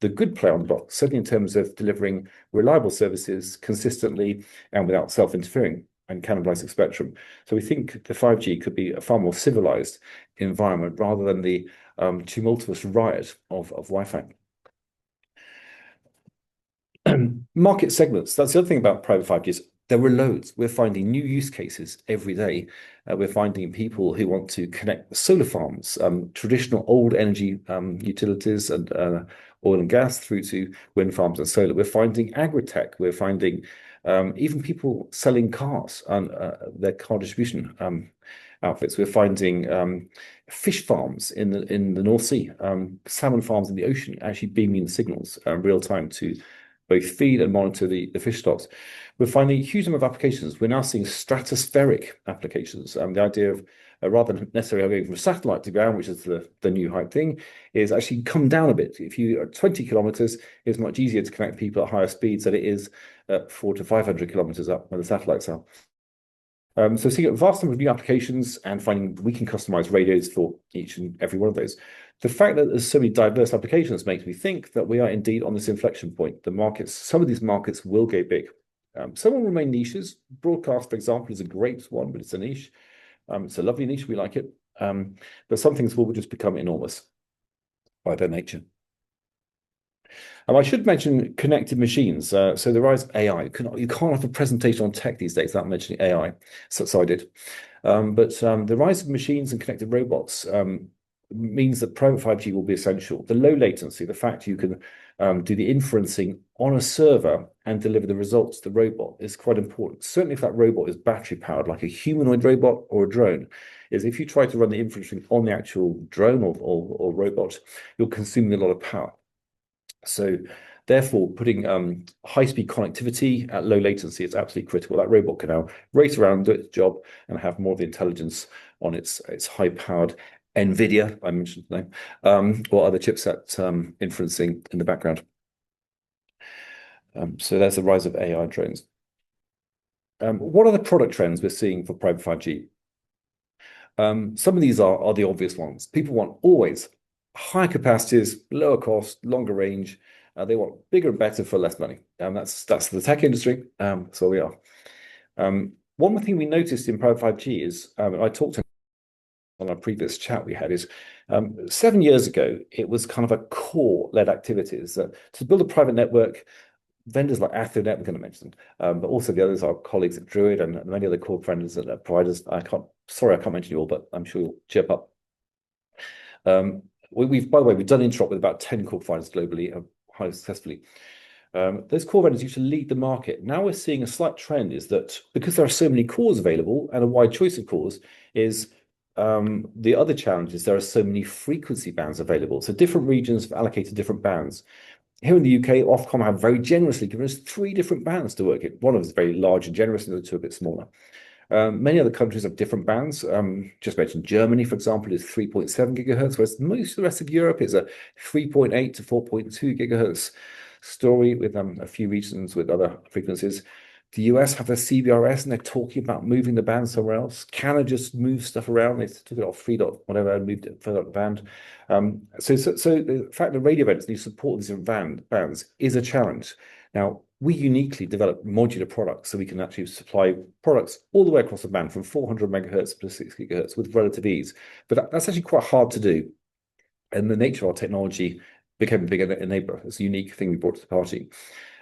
Speaker 3: the good play on the block, certainly in terms of delivering reliable services consistently and without self-interfering and cannibalizing spectrum. So we think the 5G could be a far more civilized environment rather than the tumultuous riot of Wi-Fi. Market segments. That's the other thing about private 5G is there are loads. We're finding new use cases every day. We're finding people who want to connect solar farms, traditional old energy utilities and oil and gas through to wind farms and solar. We're finding agri-tech. We're finding even people selling cars and their car distribution outfits. We're finding fish farms in the North Sea, salmon farms in the ocean, actually beaming the signals real time to both feed and monitor the fish stocks. We're finding a huge number of applications. We're now seeing stratospheric applications. The idea of rather than necessarily going from satellite to ground, which is the new hype thing, is actually come down a bit. If you are 20 kilometers, it's much easier to connect people at higher speeds than it is at 400 to 500 kilometers up where the satellites are. So seeing a vast number of new applications and finding we can customize radios for each and every one of those. The fact that there's so many diverse applications makes me think that we are indeed on this inflection point. The markets, some of these markets will go big. Some will remain niches. Broadcast, for example, is a great one, but it's a niche. It's a lovely niche, we like it. But some things will just become enormous by their nature. I should mention connected machines. So the rise of AI. You can't have a presentation on tech these days without mentioning AI. So I did. But the rise of machines and connected robots means that private 5G will be essential. The low latency, the fact you can do the inferencing on a server and deliver the results to the robot is quite important. Certainly if that robot is battery powered, like a humanoid robot or a drone, is if you try to run the inferencing on the actual drone or robot, you're consuming a lot of power. So therefore, putting high-speed connectivity at low latency is absolutely critical. That robot can now race around, do its job, and have more of the intelligence on its high-powered NVIDIA, I mentioned the name, or other chipset inferencing in the background. So there's the rise of AI drones. What are the product trends we're seeing for private 5G? Some of these are the obvious ones. People want always higher capacities, lower cost, longer range. They want bigger and better for less money. That's the tech industry. So we are. One thing we noticed in private 5G is, I talked on our previous chat we had, is 7 years ago, it was kind of a core-led activities. To build a private network, vendors like Athonet, we're going to mention them, but also the others, our colleagues at Druid and many other core vendors and providers. Sorry, I can't mention you all, but I'm sure you'll chip up. By the way, we've done interop with about 10 core providers globally, highly successfully. Those core vendors used to lead the market. Now we're seeing a slight trend is that because there are so many cores available and a wide choice of cores, is the other challenge is there are so many frequency bands available. So different regions have allocated different bands. Here in the UK, Ofcom have very generously given us 3 different bands to work in. One of them is very large and generous, and the other 2 a bit smaller. Many other countries have different bands. Just mentioned Germany, for example, is 3.7 gigahertz, whereas most of the rest of Europe is a 3.8 to 4.2 gigahertz story with a few regions with other frequencies. The US have a CBRS and they're talking about moving the band somewhere else. Canada just moved stuff around. They took it off 3 dot whatever and moved it further up the band. So the fact that radio vendors need to support these different bands is a challenge. Now, we uniquely develop modular products so we can actually supply products all the way across the band from 400 megahertz to 6 gigahertz with relative ease. But that's actually quite hard to do. And the nature of our technology became a big enabler. It's a unique thing we brought to the party.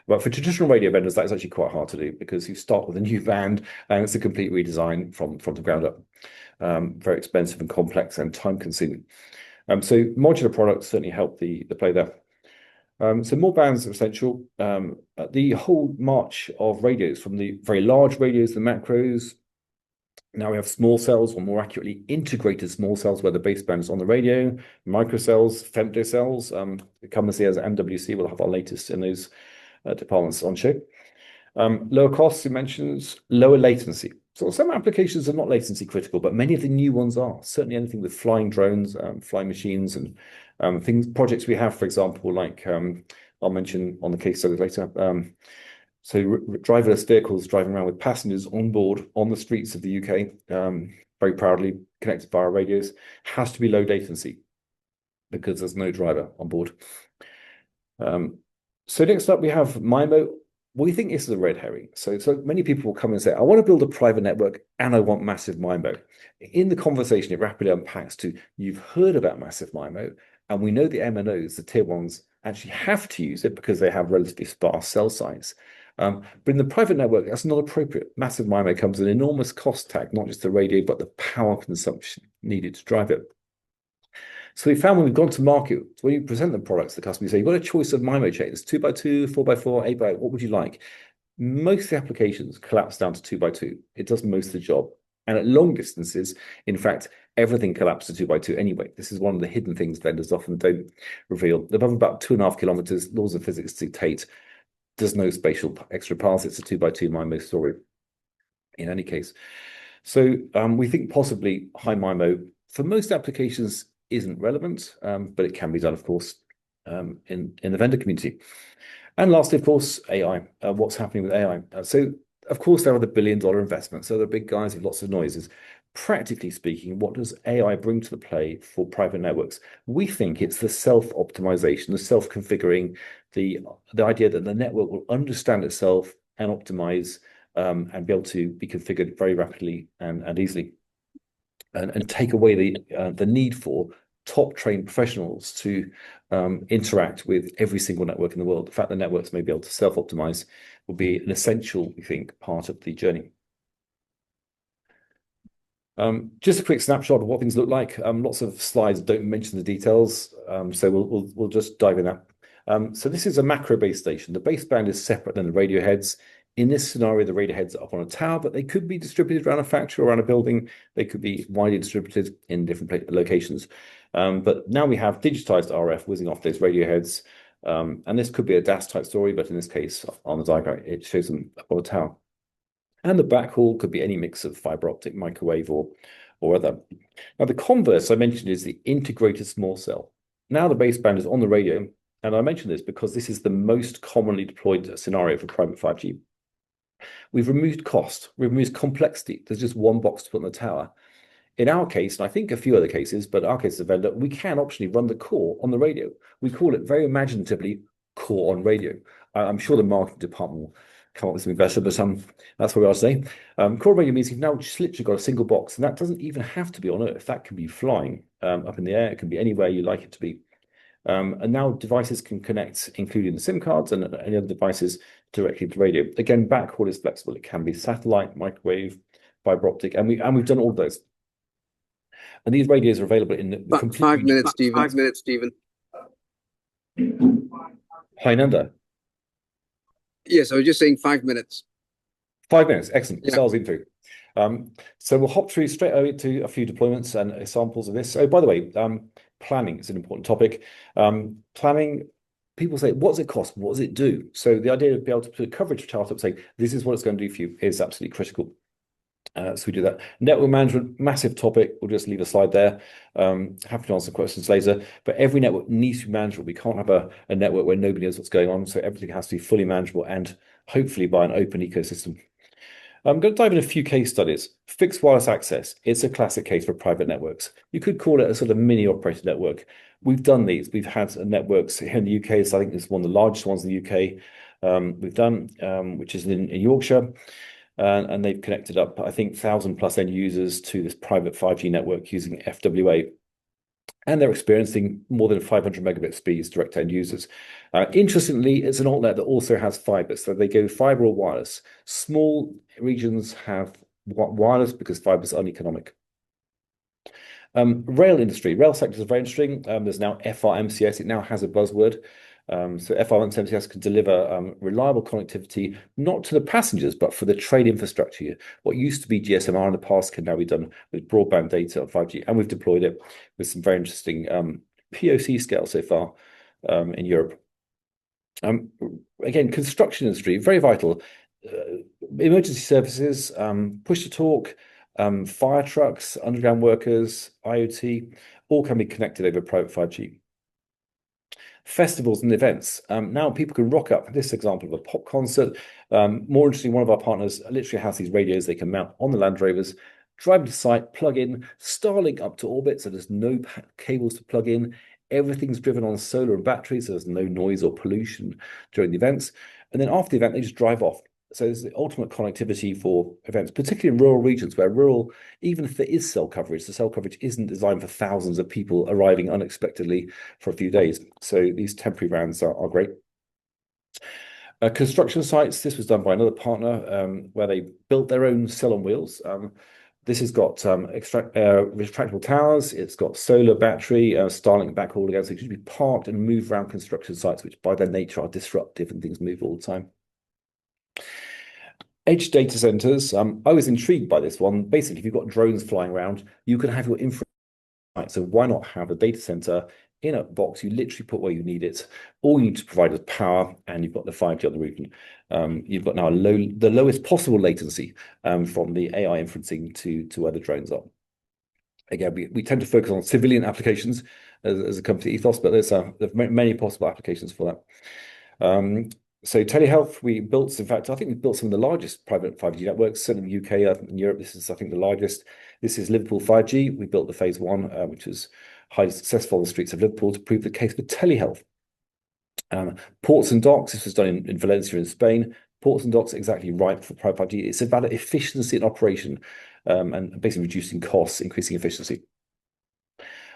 Speaker 3: But for traditional radio vendors, that's actually quite hard to do because you start with a new band and it's a complete redesign from the ground up. Very expensive and complex and time consuming. So modular products certainly help the play there. So more bands are essential. The whole march of radios from the very large radios, the macros. Now we have small cells, or more accurately, integrated small cells where the baseband is on the radio, microcells, femtocells. Come and see us at MWC. We'll have our latest in those departments on show. Lower costs, you mentioned, lower latency. So some applications are not latency critical, but many of the new ones are. Certainly anything with flying drones, flying machines, and projects we have, for example, like I'll mention on the case studies later. So driverless vehicles driving around with passengers on board on the streets of the UK, very proudly connected by our radios, has to be low latency because there's no driver on board. So next up we have MIMO. We think this is a red herring. So many people will come and say, I want to build a private network and I want massive MIMO. In the conversation, it rapidly unpacks to, you've heard about massive MIMO, and we know the MNOs, the tier ones, actually have to use it because they have relatively sparse cell size. But in the private network, that's not appropriate. Massive MIMO comes with an enormous cost tag, not just the radio, but the power consumption needed to drive it. So we found when we've gone to market, when you present the products to the customer, you say, you've got a choice of MIMO chains, 2x2, 4x4, 8x8, what would you like? Most of the applications collapse down to 2x2. It does most of the job. And at long distances, in fact, everything collapses to 2x2 anyway. This is one of the hidden things vendors often don't reveal. Above about 2.5 kilometers, laws of physics dictate there's no spatial extra paths. It's a 2x2 MIMO story in any case. So we think possibly high MIMO for most applications isn't relevant, but it can be done, of course, in the vendor community. And lastly, of course, AI. What's happening with AI? So, of course, there are the billion-dollar investments. So the big guys with lots of noises. Practically speaking, what does AI bring to the play for private networks? We think it's the self-optimization, the self-configuring, the idea that the network will understand itself and optimize and be able to be configured very rapidly and easily, and take away the need for top trained professionals to interact with every single network in the world. The fact that networks may be able to self-optimize will be an essential, we think, part of the journey. Just a quick snapshot of what things look like. Lots of slides don't mention the details, so we'll just dive in that. So this is a macro base station. The baseband is separate than the radio heads. In this scenario, the radio heads are up on a tower, but they could be distributed around a factory or around a building. They could be widely distributed in different locations. But now we have digitized RF whizzing off those radio heads. And this could be a DAS type story, but in this case, on the diagram, it shows them up on a tower. And the backhaul could be any mix of fiber optic, microwave, or other. Now, the converse I mentioned is the integrated small cell. Now the baseband is on the radio, and I mention this because this is the most commonly deployed scenario for private 5G. We've removed cost, we've removed complexity. There's just one box to put on the tower. In our case, and I think a few other cases, but our case as a vendor, we can optionally run the core on the radio. We call it very imaginatively core on radio. I'm sure the marketing department will come up with something better, but that's what we are today. Core radio means you've now just literally got a single box, and that doesn't even have to be on Earth. That can be flying up in the air. It can be anywhere you like it to be. And now devices can connect, including the SIM cards and any other devices, directly to radio. Again, backhaul is flexible. It can be satellite, microwave, fiber optic, and we've done all of those. And these radios are available in the complete
Speaker 1: 5 minutes, Stephen. 5 minutes, Stephen.
Speaker 3: Hi, Nanda.
Speaker 1: Yes, I was just saying 5 minutes.
Speaker 3: 5 minutes, excellent.
Speaker 1: Yeah.
Speaker 3: Sales info. So we'll hop through straight over to a few deployments and examples of this. Oh, by the way, planning is an important topic. Planning, people say, what does it cost? What does it do? So the idea of being able to put a coverage chart up saying, this is what it's going to do for you is absolutely critical. So we do that. Network management, massive topic. We'll just leave a slide there. Happy to answer questions later. But every network needs to be manageable. We can't have a network where nobody knows what's going on. So everything has to be fully manageable and hopefully by an open ecosystem. I'm going to dive in a few case studies. Fixed wireless access. It's a classic case for private networks. You could call it a sort of mini operated network. We've done these. We've had networks here in the UK. So I think it's one of the largest ones in the UK. We've done, which is in Yorkshire. And they've connected up, I think, 1,000+ end users to this private 5G network using FWA. And they're experiencing more than 500 megabit speeds direct to end users. Interestingly, it's an altnet that also has fiber. So they go fiber or wireless. Small regions have wireless because fiber is uneconomic. Rail industry. Rail sector is very interesting. There's now FRMCS. It now has a buzzword. So FRMCS can deliver reliable connectivity, not to the passengers, but for the train infrastructure. What used to be GSMR in the past can now be done with broadband data on 5G, and we've deployed it with some very interesting POC scale so far in Europe. Again, construction industry, very vital. Emergency services, push to talk, fire trucks, underground workers, IoT, all can be connected over private 5G. Festivals and events. Now people can rock up. This example of a pop concert. More interesting, one of our partners literally has these radios they can mount on the Land Rovers, drive to site, plug in, Starlink up to orbit, so there's no cables to plug in. Everything's driven on solar and batteries, so there's no noise or pollution during the events. And then after the event, they just drive off. So there's the ultimate connectivity for events, particularly in rural regions where even if there is cell coverage, the cell coverage isn't designed for thousands of people arriving unexpectedly for a few days. So these temporary vans are great. Construction sites, this was done by another partner where they built their own cell on wheels. This has got retractable towers. It's got solar battery, Starlink backhaul again. So it should be parked and moved around construction sites, which by their nature are disruptive and things move all the time. Edge data centers. I was intrigued by this one. Basically, if you've got drones flying around, you can have your infra. So why not have a data center in a box. You literally put where you need it. All you need to provide is power, and you've got the 5G on the roof. And, you've got now the lowest possible latency from the AI inferencing to where the drones are. Again, we tend to focus on civilian applications as a company ethos, but there's many possible applications for that. So telehealth, we built, in fact, I think we built some of the largest private 5G networks, certainly in the UK, in Europe, this is, I think, the largest. This is Liverpool 5G. We built the phase one, which was highly successful on the streets of Liverpool to prove the case for telehealth. Ports and docks, this was done in Valencia in Spain. Ports and docks, exactly right for private 5G. It's about efficiency and operation, and basically reducing costs, increasing efficiency.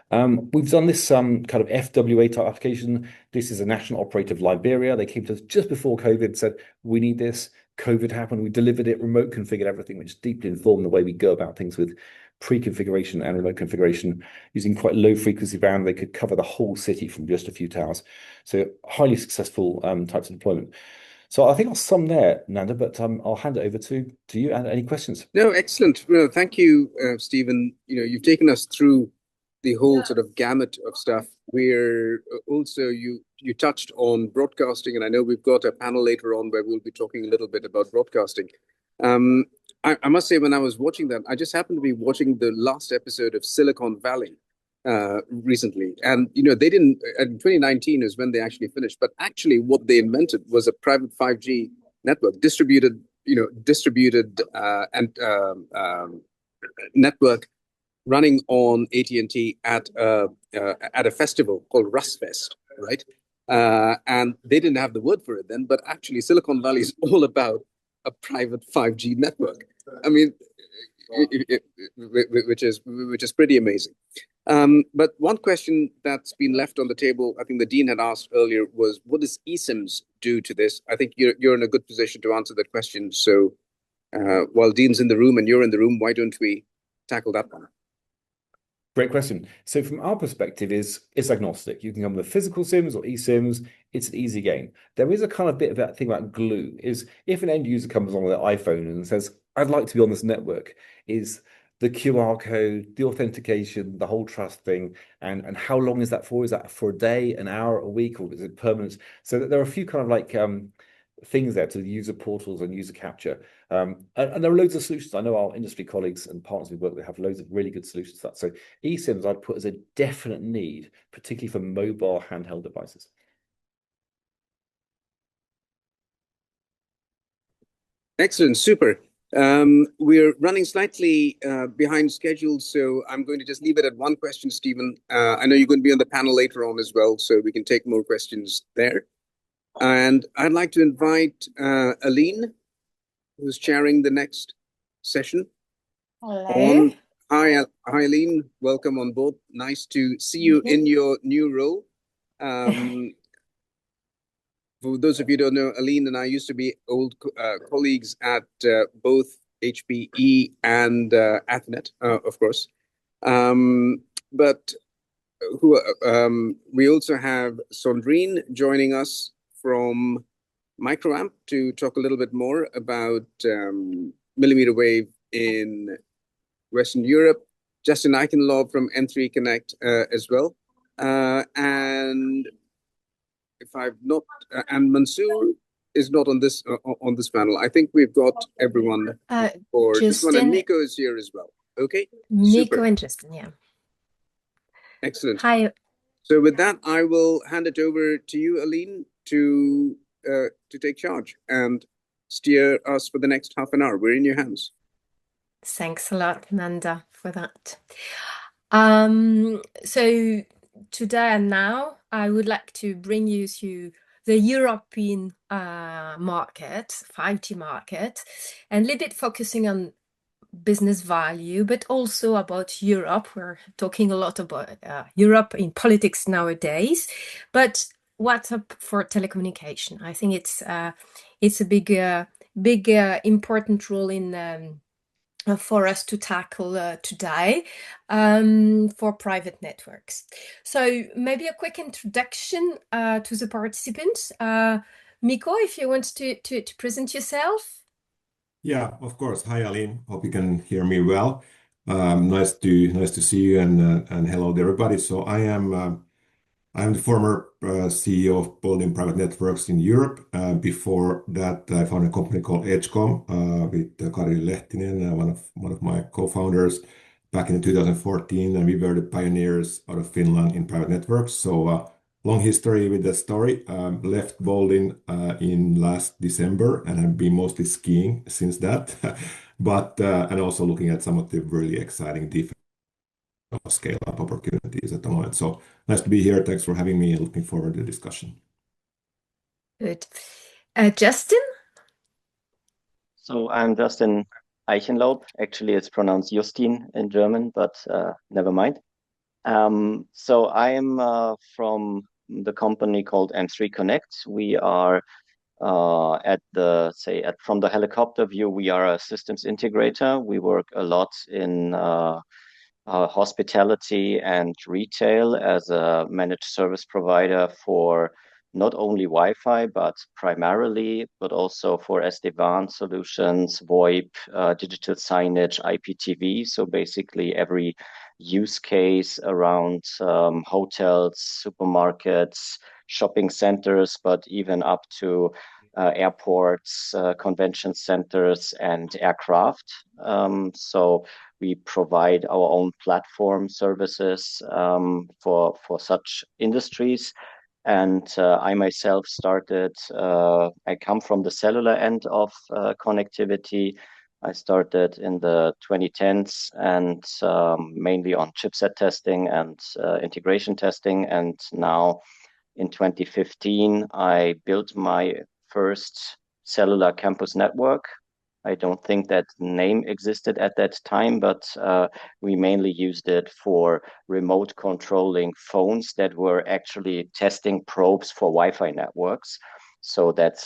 Speaker 3: We've done this kind of FWA type application. This is a national operator of Liberia. They came to us just before COVID and said, we need this. COVID happened. We delivered it, remote configured everything, which deeply informed the way we go about things with pre-configuration and remote configuration using quite low frequency band. They could cover the whole city from just a few towers. So highly successful types of deployment. So I think I'll sum there, Nanda, but I'll hand it over to you. And any questions?
Speaker 1: No, excellent. Well, thank you, Stephen. You've taken us through the whole sort of gamut of stuff. We're also, you touched on broadcasting, and I know we've got a panel later on where we'll be talking a little bit about broadcasting. I must say, when I was watching that, I just happened to be watching the last episode of Silicon Valley recently. And, they didn't, in 2019 is when they actually finished. But actually what they invented was a private 5G network, distributed network running on AT&T at a festival called Rustfest, right? And they didn't have the word for it then, but actually Silicon Valley is all about a private 5G network. I mean, which is pretty amazing. But one question that's been left on the table, I think the Dean had asked earlier, was what does eSIMs do to this? I think you're in a good position to answer that question. So while Dean's in the room and you're in the room, why don't we tackle that one?
Speaker 3: Great question. So from our perspective, it's agnostic. You can come with physical SIMs or eSIMs. It's an easy game. There is a kind of bit of that thing about glue. Is if an end user comes along with an iPhone and says, "I'd like to be on this network," is the QR code, the authentication, the whole trust thing, and how long is that for? Is that for a day, an hour, a week, or is it permanent? So there are a few kind of like things there to the user portals and user capture. And there are loads of solutions. I know our industry colleagues and partners we work with have loads of really good solutions to that. So eSIMs I'd put as a definite need, particularly for mobile handheld devices.
Speaker 1: Excellent, super. We're running slightly behind schedule, so I'm going to just leave it at one question, Stephen. I know you're going to be on the panel later on as well, so we can take more questions there. And I'd like to invite Aline, who's chairing the next session.
Speaker 4: Hello.
Speaker 1: Hi, Aline. Welcome on board. Nice to see you in your new role. For those of you who don't know, Aline and I used to be old colleagues at both HPE and Athnet, of course. But we also have Sandrine joining us from Microamp to talk a little bit more about millimeter wave in Western Europe. Justin Eichenlaub from m3connect as well. And if I've not, and Mansoor is not on this panel. I think we've got everyone for this one, and Mikko is here as well. Okay,
Speaker 4: Mikko and Justin, yeah.
Speaker 1: Excellent.
Speaker 4: Hi.
Speaker 1: So with that, I will hand it over to you, Aline, to take charge and steer us for the next half an hour. We're in your hands.
Speaker 4: Thanks a lot, Nanda, for that. So today and now, I would like to bring you to the European market, 5G market, and a little bit focusing on business value, but also about Europe. We're talking a lot about Europe in politics nowadays, but what's up for telecommunication? I think it's a big important role in for us to tackle today for private networks. So maybe a quick introduction to the participants. Mikko, if you want to present yourself.
Speaker 5: Yeah, of course. Hi, Aline. Hope you can hear me well. Nice to see you, and hello to everybody. So I am I'm the former CEO of Building Private Networks in Europe. Before that, I founded a company called Edzcom with Kari Lehtinen, one of my co-founders, back in 2014, and we were the pioneers out of Finland in private networks. So long history with that story. Left Boldin in last December and have been mostly skiing since that, but and also looking at some of the really exciting defense scale-up opportunities at the moment. So nice to be here. Thanks for having me. Looking forward to the discussion.
Speaker 4: Good. Justin?
Speaker 6: So I'm Justin Eichenlaub. Actually, it's pronounced Justin in German, but never mind. So I am from the company called m3connect. We are from the helicopter view, we are a systems integrator. We work a lot in hospitality and retail as a managed service provider for not only Wi-Fi, but also for SD-WAN solutions, VoIP, digital signage, IPTV. So basically every use case around hotels, supermarkets, shopping centers, but even up to airports, convention centers, and aircraft. So we provide our own platform services for such industries. And I myself I come from the cellular end of connectivity. I started in the 2010s and mainly on chipset testing and integration testing. And now in 2015, I built my first cellular campus network. I don't think that name existed at that time, but we mainly used it for remote controlling phones that were actually testing probes for Wi-Fi networks. So that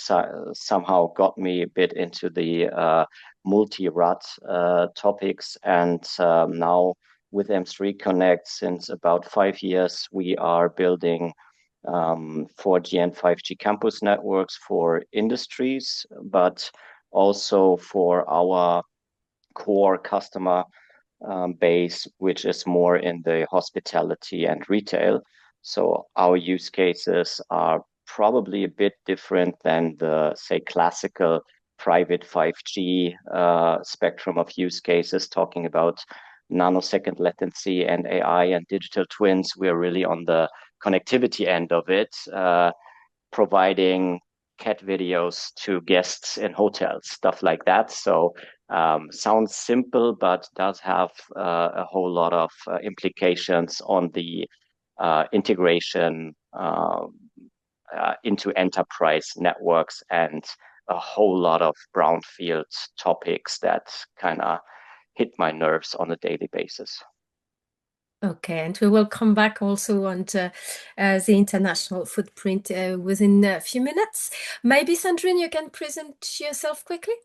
Speaker 6: somehow got me a bit into the multi-RAT topics. And now with m3connect, since about 5 years, we are building 4G and 5G campus networks for industries, but also for our core customer base, which is more in the hospitality and retail. So our use cases are probably a bit different than the, say, classical private 5G spectrum of use cases, talking about nanosecond latency and AI and digital twins. We're really on the connectivity end of it, providing cat videos to guests in hotels, stuff like that. So sounds simple, but does have a whole lot of implications on the integration into enterprise networks and a whole lot of brownfield topics that kind of hit my nerves on a daily basis.
Speaker 4: Okay, and we will come back also on the international footprint within a few minutes. Maybe Sandrine, you can present yourself quickly?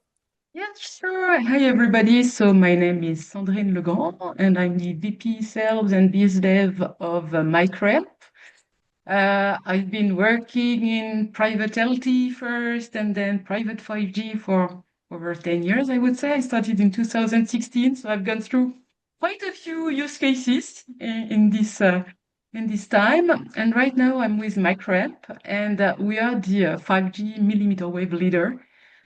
Speaker 7: Yeah, sure. Hi, everybody. So my name is Sandrine Legrande, and I'm the VP Sales and Biz Dev of Microamp. I've been working in private LTE first and then private 5G for over 10 years, I would say. I started in 2016, so I've gone through quite a few use cases in this time. And right now I'm with Microamp, and we are the 5G millimeter wave leader.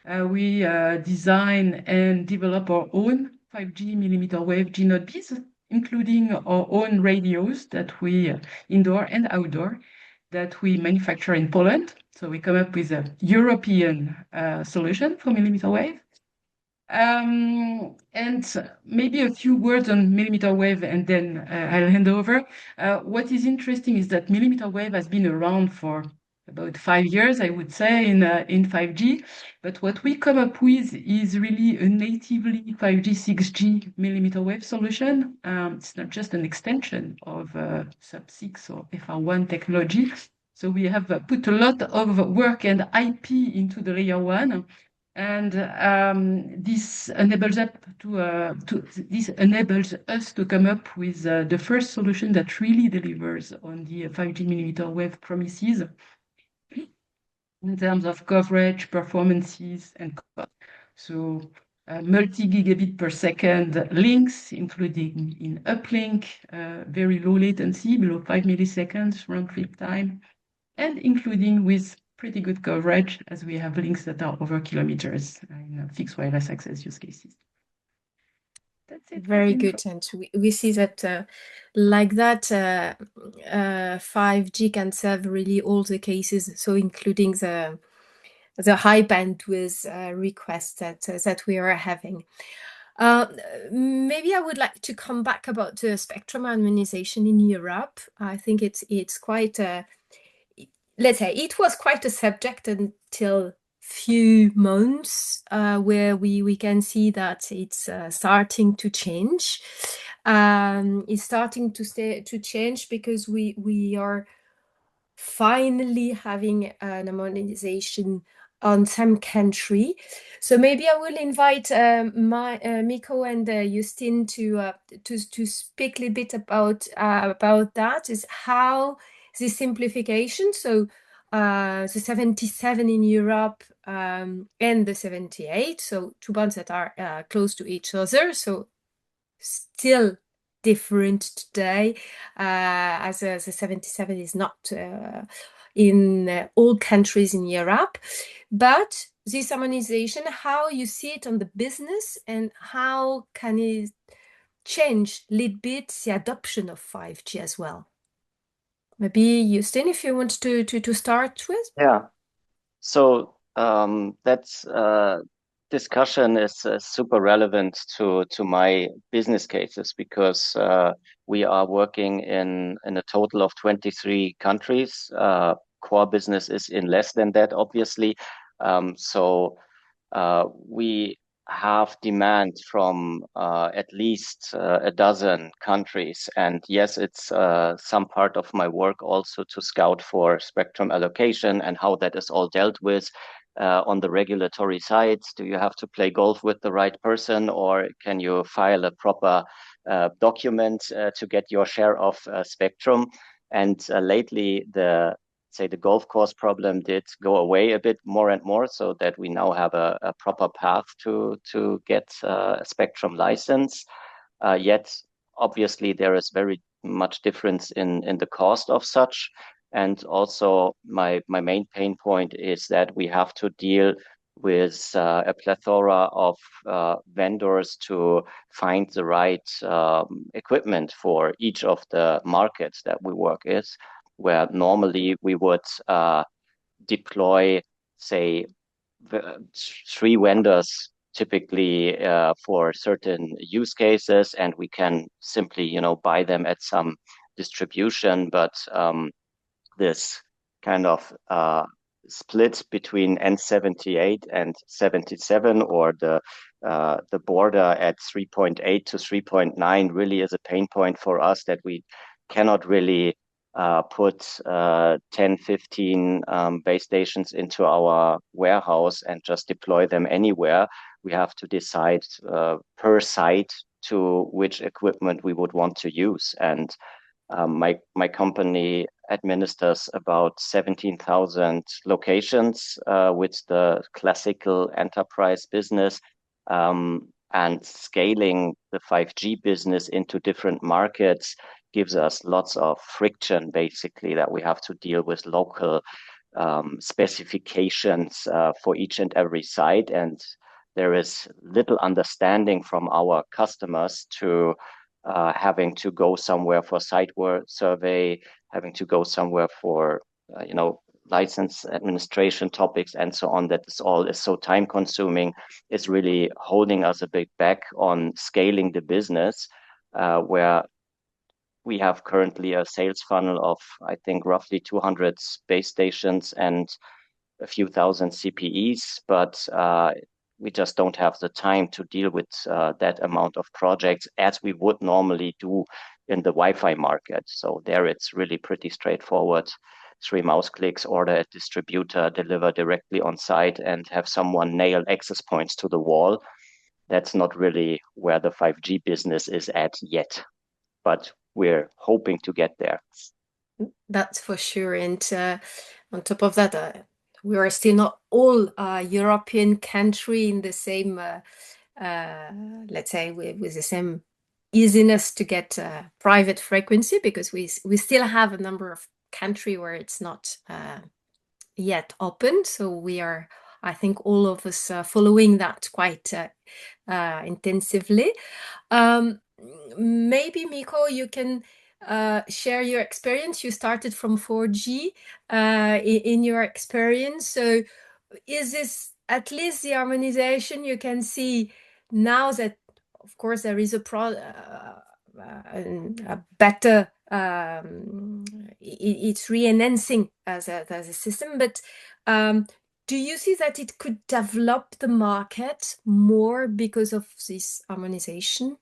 Speaker 7: We design and develop our own 5G millimeter wave GNODBs, including our own radios that we indoor and outdoor that we manufacture in Poland. So we come up with a European solution for millimeter wave. And maybe a few words on millimeter wave, and then I'll hand over. What is interesting is that millimeter wave has been around for about 5 years, I would say, in 5G. But what we come up with is really a natively 5G, 6G millimeter wave solution. It's not just an extension of sub-6 or FR1 technology. So we have put a lot of work and IP into the layer 1. And this enables us to come up with the first solution that really delivers on the 5G millimeter wave promises in terms of coverage, performances, and cost. So multi-gigabit per second links, including in uplink, very low latency, below 5 milliseconds round-trip time, and including with pretty good coverage, as we have links that are over kilometers in fixed wireless access use cases. That's it.
Speaker 4: Very good. And we see that like that, 5G can serve really all the cases, so including the high bandwidth requests that we are having. Maybe I would like to come back about the spectrum harmonization in Europe. I think it's quite let's say it was quite a subject until few months, where we can see that it's starting to change. It's starting to change because we are finally having an harmonization on some country. So maybe I will invite Mikko and Justine to speak a little bit about that. Is how the simplification. So the 77 in Europe and the 78. So two bands that are close to each other. So still different today, as the 77 is not in all countries in Europe. But this harmonization, how you see it on the business and how can it change a little bit the adoption of 5G as well? Maybe Justine, if you want to start with.
Speaker 6: Yeah. So that's discussion is super relevant to my business cases, because we are working in a total of 23 countries. Core business is in less than that, obviously. So we have demand from at least a dozen countries. And yes, it's some part of my work also to scout for spectrum allocation and how that is all dealt with. On the regulatory side, do you have to play golf with the right person, or can you file a proper document to get your share of spectrum? And lately, the golf course problem did go away a bit more and more, so that we now have a proper path to get a spectrum license. Yet, obviously, there is very much difference in the cost of such. And also, my main pain point is that we have to deal with a plethora of vendors to find the right equipment for each of the markets that we work with, where normally we would deploy, say, 3 vendors typically for certain use cases, and we can simply, buy them at some distribution. But this kind of split between N78 and 77, or the border at 3.8 to 3.9, really is a pain point for us, that we cannot really put 10, 15 base stations into our warehouse and just deploy them anywhere. We have to decide per site to which equipment we would want to use. And my company administers about 17,000 locations with the classical enterprise business, and scaling the 5G business into different markets gives us lots of friction, basically, that we have to deal with local specifications for each and every site. And there is little understanding from our customers to having to go somewhere for site work survey, having to go somewhere for license administration topics and so on. That is all is so time consuming. It's really holding us a bit back on scaling the business, where we have currently a sales funnel of, I think, roughly 200 base stations and a few thousand CPEs, but we just don't have the time to deal with that amount of projects as we would normally do in the Wi-Fi market. So there it's really pretty straightforward. 3 mouse clicks, order a distributor, deliver directly on site, and have someone nail access points to the wall. That's not really where the 5G business is at yet, but we're hoping to get there.
Speaker 4: That's for sure. And on top of that, we are still not all European country in the same let's say, with the same easiness to get private frequency, because we still have a number of countries where it's not yet open. So we are, I think, all of us following that quite intensively. Maybe Mikko, you can share your experience. You started from 4G in your experience. So is this at least the harmonization you can see now that, of course, there is a better, it's re-enhancing as a system, but do you see that it could develop the market more because of this harmonization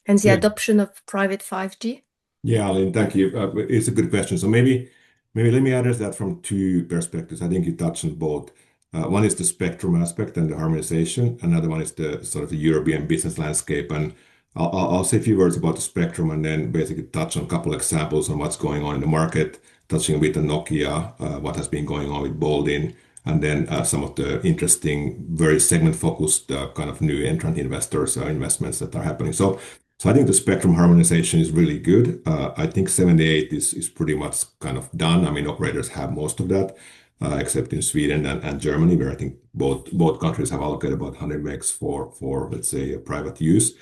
Speaker 4: and the adoption of private 5G?
Speaker 5: Yeah, Aline, thank you. It's a good question. So maybe let me address that from two perspectives. I think you touched on both. One is the spectrum aspect and the harmonization. Another one is the sort of the European business landscape. And I'll say a few words about the spectrum and then basically touch on a couple of examples on what's going on in the market, touching a bit on Nokia, what has been going on with Boldin, and then some of the interesting, very segment-focused kind of new entrant investors, investments that are happening. So I think the spectrum harmonization is really good. I think 78 is pretty much kind of done. I mean, operators have most of that, except in Sweden and Germany, where I think both countries have allocated about 100 megs for let's say, private use.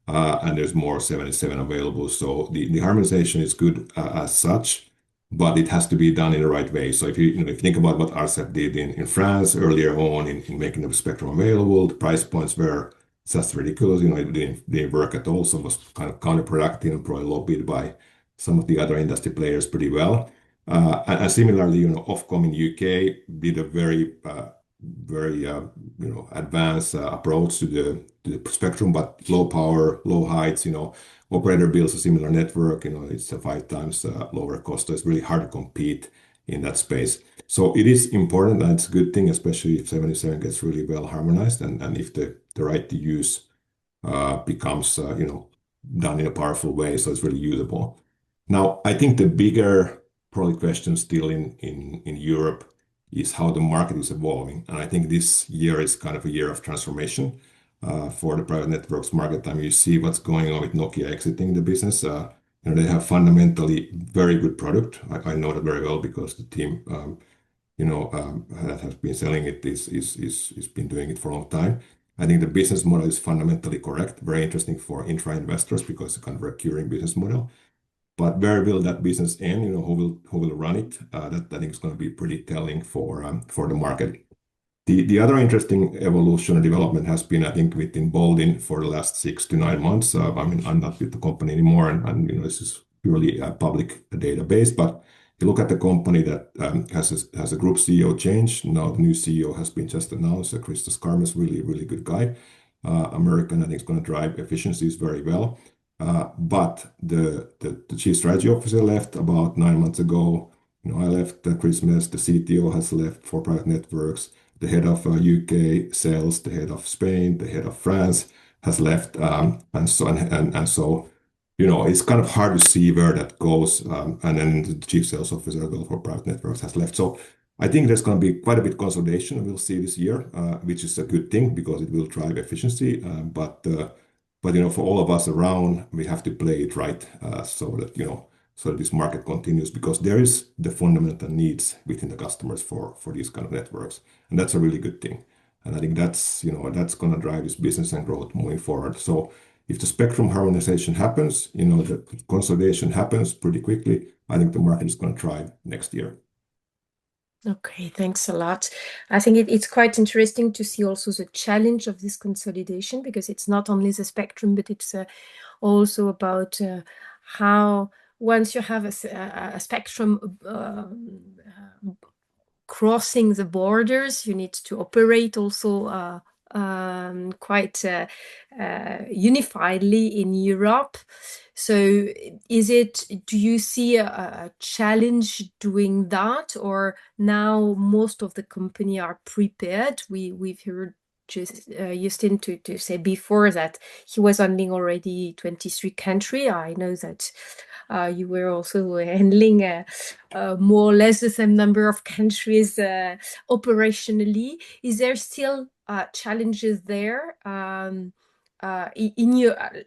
Speaker 5: And there's more 77 available. So the harmonization is good as such, but it has to be done in the right way. So if you think about what ARCEP did in France earlier on in making the spectrum available, the price points were just ridiculous. It didn't work at all. So it was kind of counterproductive and probably lobbied by some of the other industry players pretty well. And similarly, Ofcom in UK did a very advanced approach to the spectrum, but low power, low heights. Operator builds a similar network. It's a 5 times lower cost. So it's really hard to compete in that space. So it is important, and it's a good thing, especially if 77 gets really well harmonized, and if the right to use becomes done in a powerful way, so it's really usable. Now, I think the bigger probably question still in Europe is how the market is evolving, and I think this year is kind of a year of transformation for the private networks market. I mean, you see what's going on with Nokia exiting the business. They have fundamentally very good product. I know that very well because the team that has been selling it is been doing it for a long time. I think the business model is fundamentally correct, very interesting for intra investors because it's a kind of recurring business model. But where will that business end? Who will run it? That I think is going to be pretty telling for the market. The other interesting evolution and development has been, I think, within Boldin for the last 6 to 9 months. I mean, I'm not with the company anymore, and this is purely a public database. But you look at the company that has a group CEO change. Now the new CEO has been just announced. Christos Karmas, really, really good guy. American, I think, is going to drive efficiencies very well. But the chief strategy officer left about 9 months ago. I left at Christmas. The CTO has left for private networks. The head of UK sales, the head of Spain, the head of France has left, and so it's kind of hard to see where that goes. And then the chief sales officer for private networks has left. So I think there's going to be quite a bit of consolidation we'll see this year, which is a good thing because it will drive efficiency. But for all of us around, we have to play it right so that this market continues, because there is the fundamental needs within the customers for these kind of networks, and that's a really good thing. And I think that's going to drive this business and growth moving forward. So if the spectrum harmonization happens, the consolidation happens pretty quickly, I think the market is going to thrive next year.
Speaker 4: Okay, thanks a lot. I think it's quite interesting to see also the challenge of this consolidation, because it's not only the spectrum, but it's also about how once you have a spectrum crossing the borders, you need to operate also quite unifiedly in Europe. So do you see a challenge doing that, or now most of the company are prepared? We've heard Justin to say before that he was handling already 23 countries. I know that you were also handling more or less the same number of countries operationally. Is there still challenges there?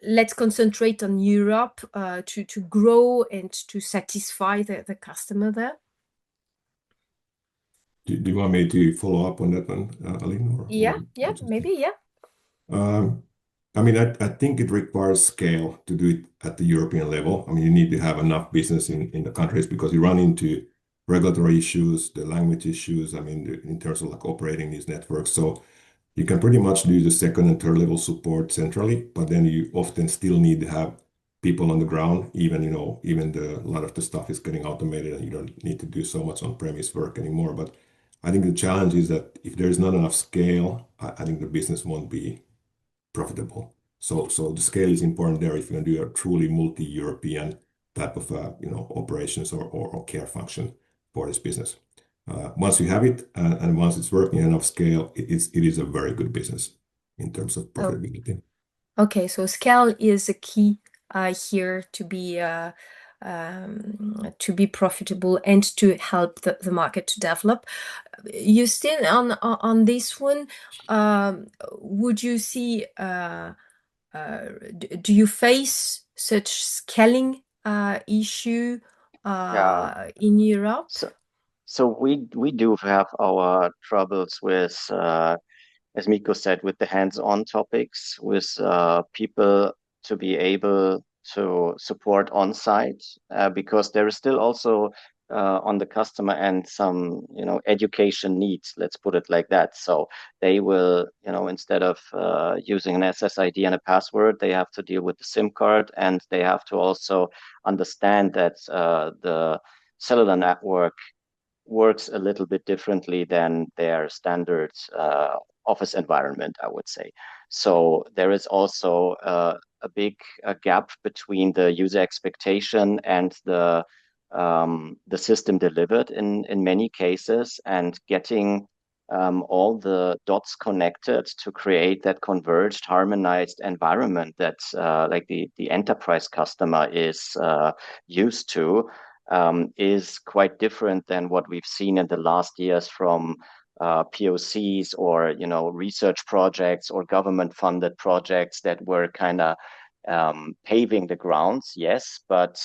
Speaker 4: Let's concentrate on Europe to grow and to satisfy the customer there.
Speaker 5: Do you want me to follow up on that one, Aline?
Speaker 4: Maybe.
Speaker 5: I mean, I think it requires scale to do it at the European level. I mean, you need to have enough business in the countries because you run into regulatory issues, the language issues, I mean, in terms of like operating these networks. So you can pretty much do the second and third level support centrally, but then you often still need to have people on the ground, even, a lot of the stuff is getting automated and you don't need to do so much on-premise work anymore. But I think the challenge is that if there's not enough scale, I think the business won't be profitable. So the scale is important there if you're going to do a truly multi-European type of operations or care function for this business. Once you have it and once it's working enough scale, it is a very good business in terms of profitability.
Speaker 4: Okay, so scale is a key here to be profitable and to help the market to develop. You still on this one, would you see? Do you face such scaling issue in Europe?
Speaker 6: So we do have our troubles with, as Mikko said, with the hands-on topics, with people to be able to support on-site, because there is still also on the customer end some education needs, let's put it like that. So they will, instead of using an SSID and a password, they have to deal with the SIM card, and they have to also understand that the cellular network works a little bit differently than their standard office environment, I would say. So there is also a big gap between the user expectation and the system delivered in many cases, and getting all the dots connected to create that converged, harmonized environment that like the enterprise customer is used to. Is quite different than what we've seen in the last years from POCs or research projects or government-funded projects that were kind of paving the grounds, yes, but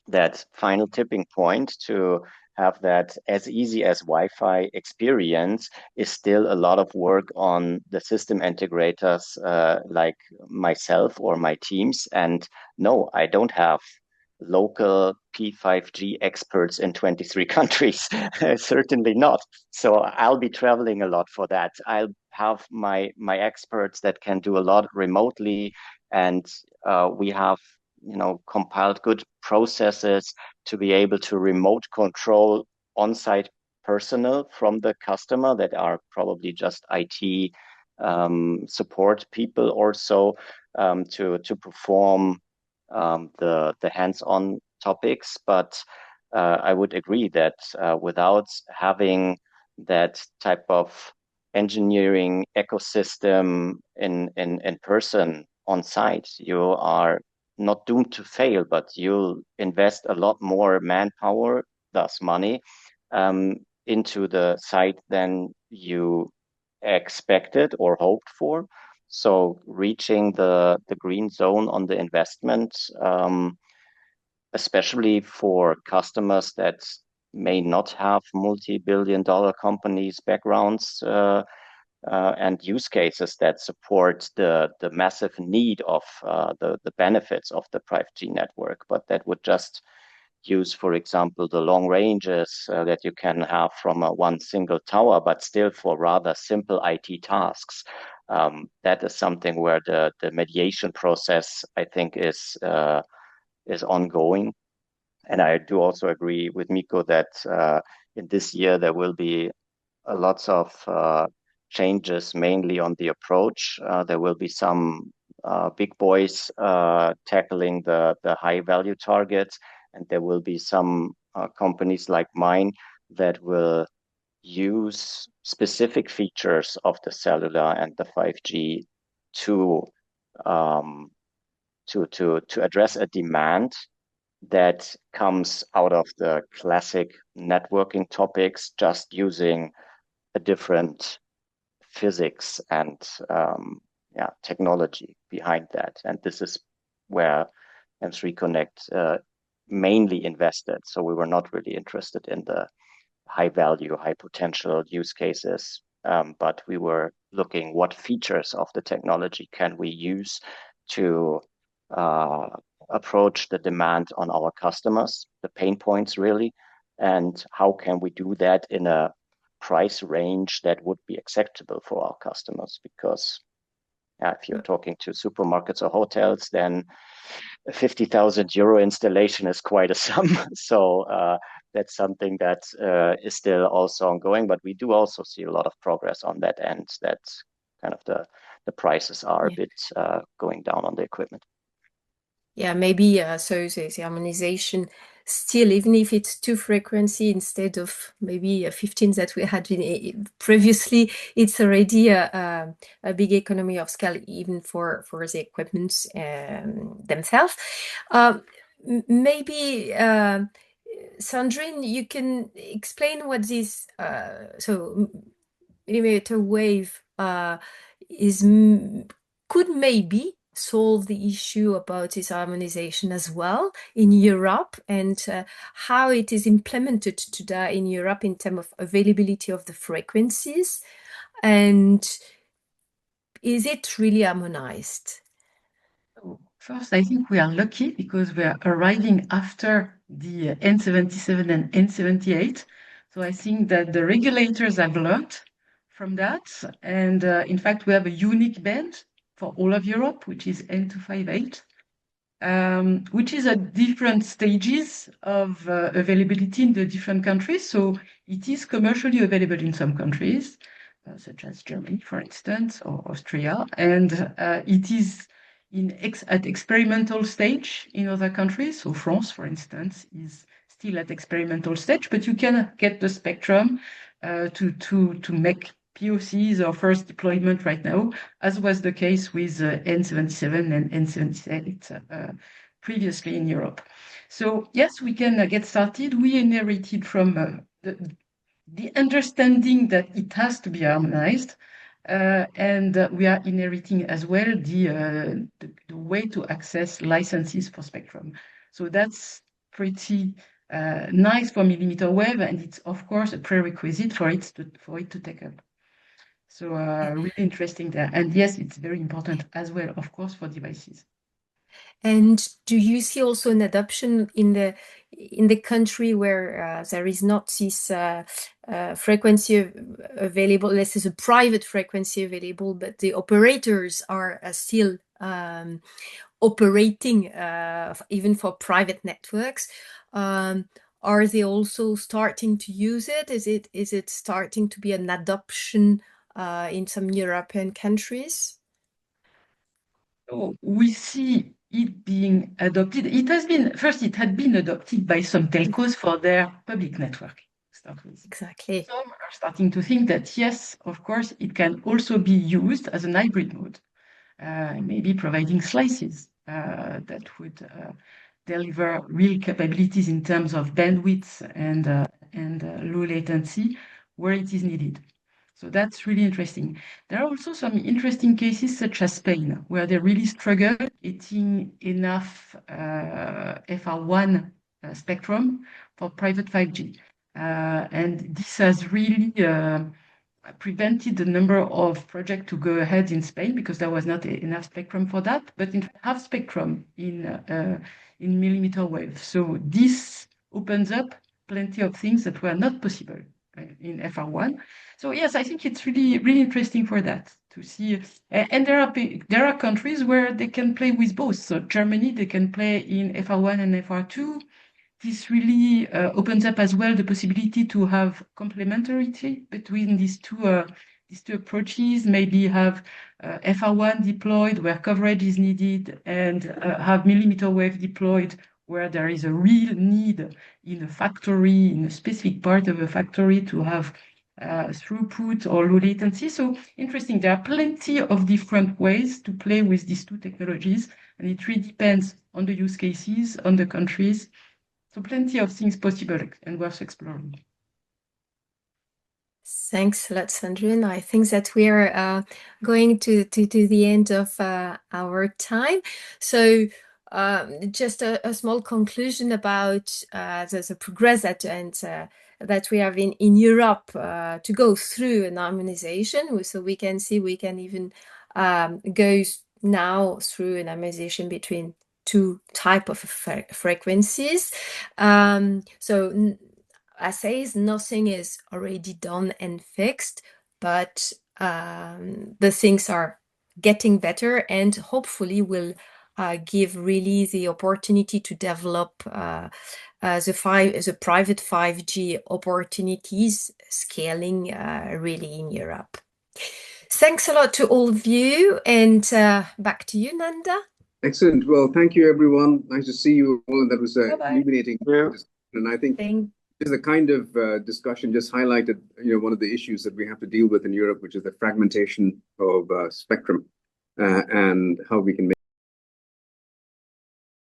Speaker 6: that final tipping point to have that as easy as Wi-Fi experience is still a lot of work on the system integrators like myself or my teams. And no, I don't have local P5G experts in 23 countries. Certainly not. So I'll be traveling a lot for that. I'll have my experts that can do a lot remotely, and we have compiled good processes to be able to remote control on-site personnel from the customer that are probably just IT support people or so, to perform the hands-on topics. But I would agree that without having that type of engineering ecosystem in person on site, you are not doomed to fail, but you'll invest a lot more manpower, thus money, into the site than you expected or hoped for. So reaching the green zone on the investment, especially for customers that may not have multi-billion-dollar companies backgrounds and use cases that support the massive need of the benefits of the 5G network, but that would just use, for example, the long ranges that you can have from one single tower, but still for rather simple IT tasks. That is something where the mediation process, I think, is ongoing. And I do also agree with Mikko that in this year there will be lots of changes, mainly on the approach. There will be some big boys tackling the high value targets, and there will be some companies like mine that will use specific features of the cellular and the 5G to address a demand that comes out of the classic networking topics, just using a different physics and technology behind that. And this is where m3connect mainly invested. So we were not really interested in the high value, high potential use cases, but we were looking what features of the technology can we use to approach the demand on our customers, the pain points really, and how can we do that in a price range that would be acceptable for our customers. Because if you're talking to supermarkets or hotels, then a 50,000 euro installation is quite a sum. So that's something that is still also ongoing, but we do also see a lot of progress on that end, that kind of the prices are a bit going down on the equipment.
Speaker 4: Yeah, maybe so the harmonization still, even if it's 2 frequency instead of maybe 15 that we had previously, it's already a big economy of scale, even for the equipments themselves. Maybe Sandrine, you can explain what this millimeter wave could maybe solve the issue about this harmonization as well in Europe, and how it is implemented today in Europe in terms of availability of the frequencies, and is it really harmonized?
Speaker 7: First, I think we are lucky because we are arriving after the N77 and N78. So I think that the regulators have learned from that. And in fact, we have a unique band for all of Europe, which is N258, which is at different stages of availability in the different countries. So it is commercially available in some countries, such as Germany, for instance, or Austria. And it is at experimental stage in other countries. So France, for instance, is still at experimental stage, but you can get the spectrum to make POCs or first deployment right now, as was the case with N77 and N78 previously in Europe. So yes, we can get started. We inherited from the understanding that it has to be harmonized, and we are inheriting as well the way to access licenses for spectrum. So that's pretty nice for millimeter wave, and it's of course a prerequisite for it to take up. So really interesting there. And yes, it's very important as well, of course, for devices.
Speaker 4: And do you see also an adoption in the country where there is not this frequency available, this is a private frequency available, but the operators are still operating even for private networks? Are they also starting to use it? Is it starting to be an adoption in some European countries?
Speaker 7: So we see it being adopted. It had been adopted by some telcos for their public network.
Speaker 4: Exactly.
Speaker 7: Some are starting to think that yes, of course, it can also be used as an hybrid mode, maybe providing slices that would deliver real capabilities in terms of bandwidth and low latency where it is needed. So that's really interesting. There are also some interesting cases such as Spain, where they really struggle getting enough FR1 spectrum for private 5G. And this has really prevented the number of projects to go ahead in Spain because there was not enough spectrum for that, but in fact have spectrum in millimeter wave. So this opens up plenty of things that were not possible in FR1. So yes, I think it's really, really interesting for that to see. And there are countries where they can play with both. So Germany, they can play in FR1 and FR2. This really opens up as well the possibility to have complementarity between these two approaches. Maybe have FR1 deployed where coverage is needed, and have millimeter wave deployed where there is a real need in a factory, in a specific part of a factory, to have throughput or low latency. So interesting. There are plenty of different ways to play with these two technologies, and it really depends on the use cases, on the countries. So plenty of things possible and worth exploring.
Speaker 4: Thanks a lot, Sandrine. I think that we are going to the end of our time. So just a small conclusion about the progress that we have in Europe to go through an harmonization. So we can see we can even go now through an harmonization between two type of frequencies. So I say nothing is already done and fixed, but the things are getting better and hopefully will give really the opportunity to develop the private 5G opportunities scaling really in Europe. Thanks a lot to all of you, and back to you, Nanda.
Speaker 1: Excellent. Well, thank you, everyone. Nice to see you all. That was illuminating. And I think this is the kind of discussion just highlighted, one of the issues that we have to deal with in Europe, which is the fragmentation of spectrum and how we can make